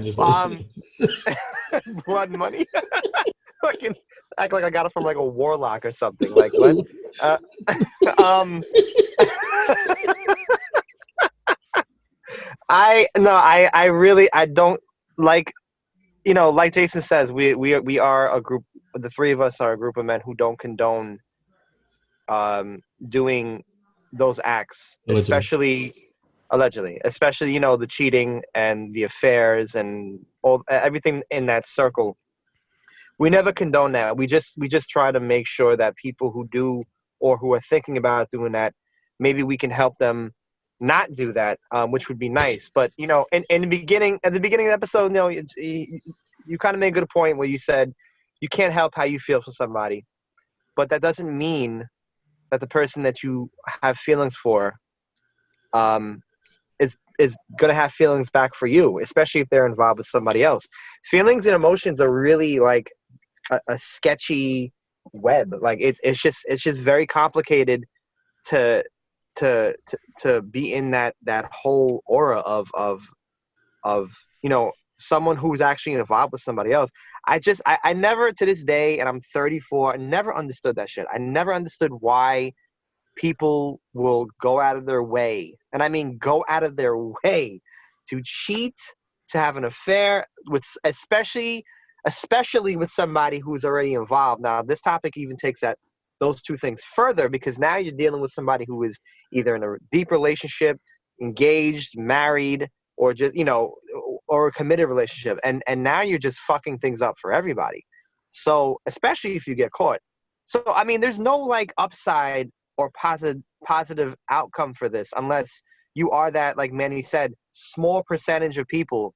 just um, blood money. Fucking act like I got it from like a warlock or something. Like what? Uh, um, I really I don't like like Jason says, we are a group. The three of us are a group of men who don't condone doing those acts, allegedly. allegedly, especially the cheating and the affairs and all everything in that circle. We never condone that. We just try to make sure that people who do or who are thinking about doing that, maybe we can help them not do that, which would be nice. But in the beginning, at the beginning of the episode, you kind of made a good point where you said you can't help how you feel for somebody, but that doesn't mean that the person that you have feelings for um, is going to have feelings back for you, especially if they're involved with somebody else. Feelings and emotions are really like a sketchy web. Like it's just very complicated to to be in that whole aura of someone who's actually involved with somebody else. I never, to this day, and I'm 34, I never understood that shit. I never understood why people will go out of their way, and I mean go out of their way, to cheat, to have an affair with, especially with somebody who's already involved. Now, this topic even takes those two things further, because now you're dealing with somebody who is either in a deep relationship, engaged, married, or just or a committed relationship, and now you're just fucking things up for everybody. So especially if you get caught. So I mean, there's no like upside or positive outcome for this, unless you are that, like Manny said, small percentage of people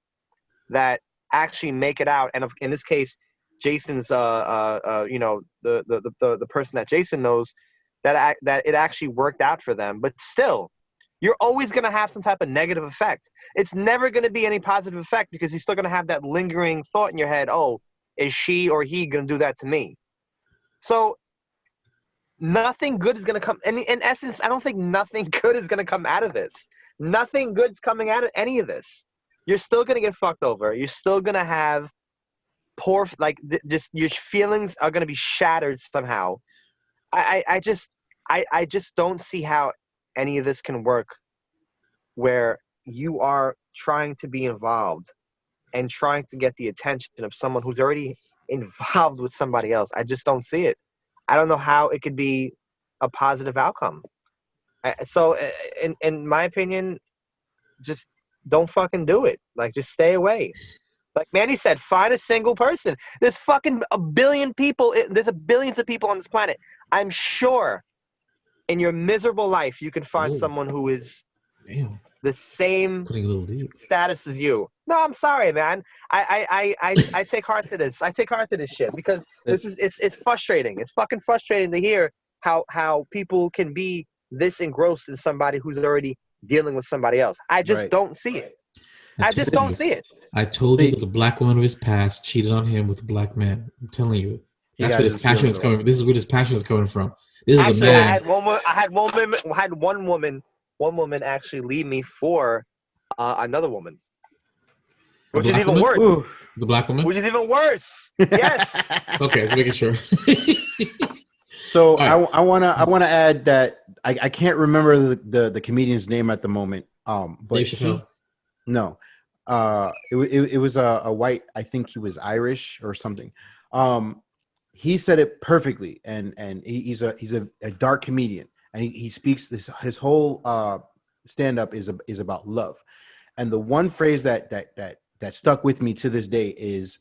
that actually make it out. And in this case, Jason's the person that Jason knows, that it actually worked out for them. But still, you're always going to have some type of negative effect. It's never going to be any positive effect, because you're still going to have that lingering thought in your head, oh, is she or he going to do that to me? So nothing good is going to come. In essence, I don't think nothing good is going to come out of this. Nothing good's coming out of any of this. You're still going to get fucked over. You're still going to have just your feelings are going to be shattered somehow. I just don't see how any of this can work, where you are trying to be involved and trying to get the attention of someone who's already involved with somebody else. I just don't see it. I don't know how it could be a positive outcome. So in my opinion, just don't fucking do it. Like, just stay away. Like Manny said, find a single person. There's fucking a billion people. There's billions of people on this planet. I'm sure in your miserable life, you can find someone who is Damn. the same Putting a little deep. status as you. No, I'm sorry, man. I take heart to this. I take heart to this shit, because it's frustrating. It's fucking frustrating to hear how people can be this engrossed in somebody who's already dealing with somebody else. I just don't see it. I just don't see it. I told you that the black woman of his past cheated on him with a black man. I'm telling you. That's where his passion is coming from. This is where his passion is coming from. This is a man. I had one woman actually leave me for another woman, which is even worse. Ooh. The black woman? Which is even worse. Yes. Okay, just making sure. So right. I wanna add that I can't remember the comedian's name at the moment. But it was a white. I think he was Irish or something. He said it perfectly, and he's a dark comedian, and he speaks his whole stand up is about love, and the one phrase that stuck with me to this day is,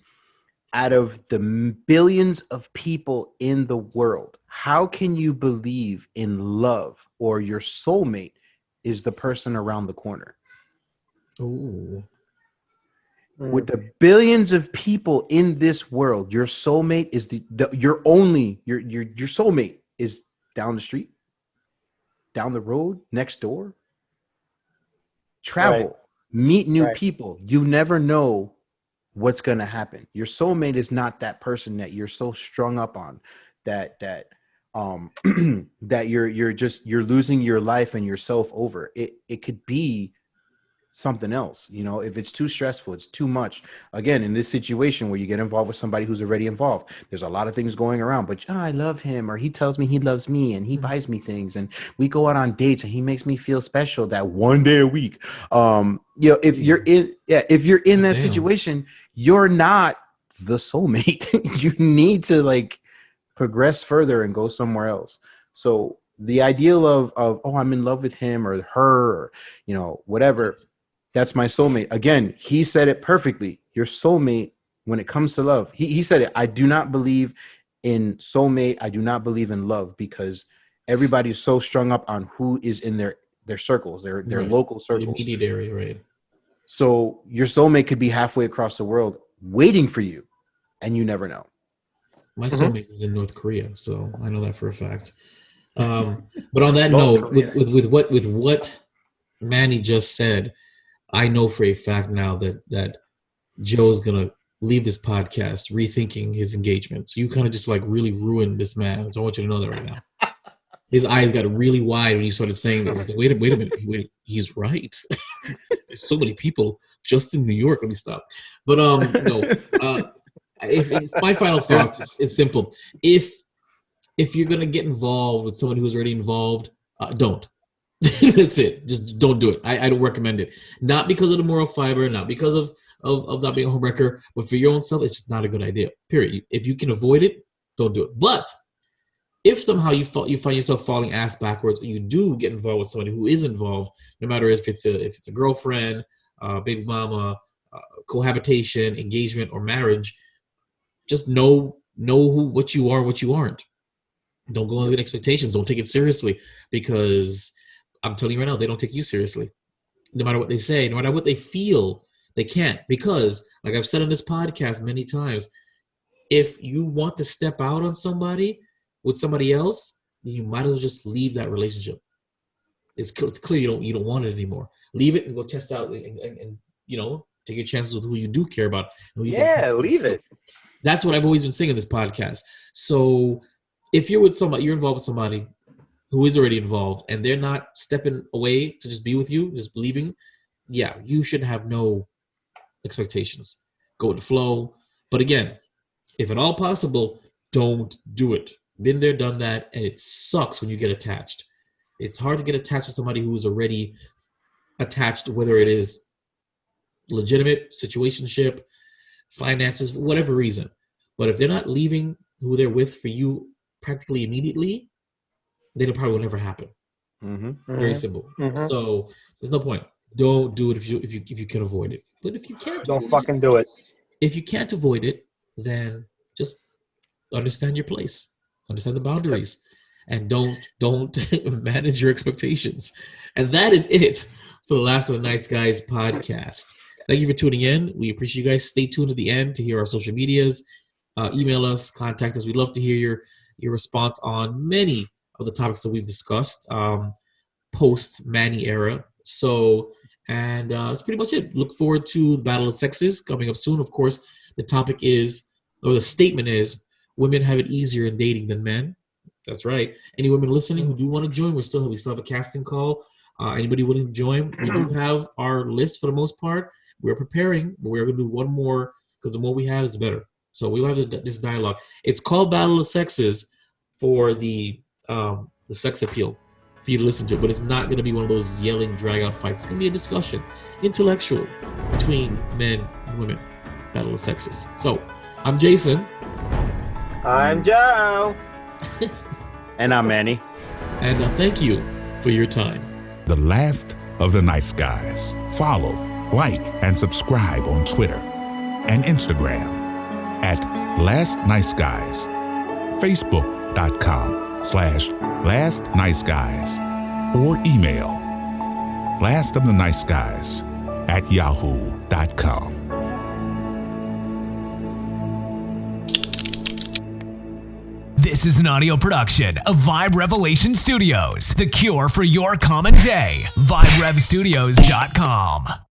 out of the billions of people in the world, how can you believe in love or your soulmate is the person around the corner? Ooh. With the billions of people in this world, your soulmate is your soulmate is down the street, down the road, next door. Travel, meet new people. You never know what's going to happen. Your soulmate is not that person that you're so strung up on, that that you're losing your life and yourself over. It could be something else. If it's too stressful, it's too much. Again, in this situation where you get involved with somebody who's already involved, there's a lot of things going around, but I love him, or he tells me he loves me, and he buys me things, and we go out on dates, and he makes me feel special that one day a week. If you're in that situation, you're not the soulmate. You need to like progress further and go somewhere else. So the ideal of I'm in love with him or her, or whatever, that's my soulmate. Again, he said it perfectly. Your soulmate, when it comes to love, he said it. I do not believe in soulmate. I do not believe in love, because everybody's so strung up on who is in their circles, their local circles, the immediate area, right? So your soulmate could be halfway across the world waiting for you, and you never know. My soulmate is in North Korea, so I know that for a fact. But on that note, with what Manny just said, I know for a fact now that Joe's gonna leave this podcast rethinking his engagement. So you kind of just like really ruined this man. So I want you to know that right now. His eyes got really wide when you started saying this. Like, wait a minute, he's right. There's so many people just in New York. Let me stop. But if my final thought is simple. If you're gonna get involved with someone who's already involved, don't. That's it. Just don't do it. I don't recommend it. Not because of the moral fiber, not because of not being a homewrecker, but for your own self, it's just not a good idea. Period. If you can avoid it, don't do it. But if somehow you find yourself falling ass backwards, or you do get involved with somebody who is involved, no matter if it's a girlfriend, baby mama, cohabitation, engagement, or marriage, just know what you are, what you aren't. Don't go in with expectations. Don't take it seriously, because I'm telling you right now, they don't take you seriously. No matter what they say, no matter what they feel, they can't. Because, like I've said on this podcast many times, if you want to step out on somebody with somebody else, then you might as well just leave that relationship. It's clear you don't want it anymore. Leave it and go test out and take your chances with who you do care about. Leave it. That's what I've always been saying in this podcast. So if you're involved with somebody who is already involved and they're not stepping away to just be with you, just leaving, you should have no expectations. Go with the flow. But again, if at all possible, don't do it. Been there, done that, and it sucks when you get attached. It's hard to get attached to somebody who is already attached, whether it is legitimate, situationship, finances, whatever reason. But if they're not leaving who they're with for you practically immediately, then it probably will never happen. Very simple. So there's no point. Don't do it if you can avoid it. But if you can't, don't fucking do it. If you can't avoid it, then just understand your place, understand the boundaries, and don't manage your expectations. And that is it for the Last of the Nice Guys podcast. Thank you for tuning in. We appreciate you guys. Stay tuned to the end to hear our social medias. Email us, contact us. We'd love to hear your response on many of the topics that we've discussed post Manny era. So, and that's pretty much it. Look forward to the Battle of the Sexes coming up soon. Of course, the topic is, or the statement is, women have it easier in dating than men. That's right. Any women listening who do want to join, we still have a casting call. Anybody willing to join? We do have our list for the most part. We're preparing, but we're going to do one more, because the more we have is the better. So we will have this dialogue. It's called Battle of Sexes for the sex appeal for you to listen to, but it's not going to be one of those yelling, drag-out fights. It's going to be a discussion, intellectual, between men and women. Battle of Sexes. So, I'm Jason. I'm Joe. And I'm Manny. And thank you for your time. The Last of the Nice Guys. Follow, like, and subscribe on Twitter and Instagram at Last Nice Guys, Facebook.com/Last Nice Guys, or email lastoftheniceguys@yahoo.com. This is an audio production of Vibe Revelation Studios, the cure for your common day. VibeRevStudios.com.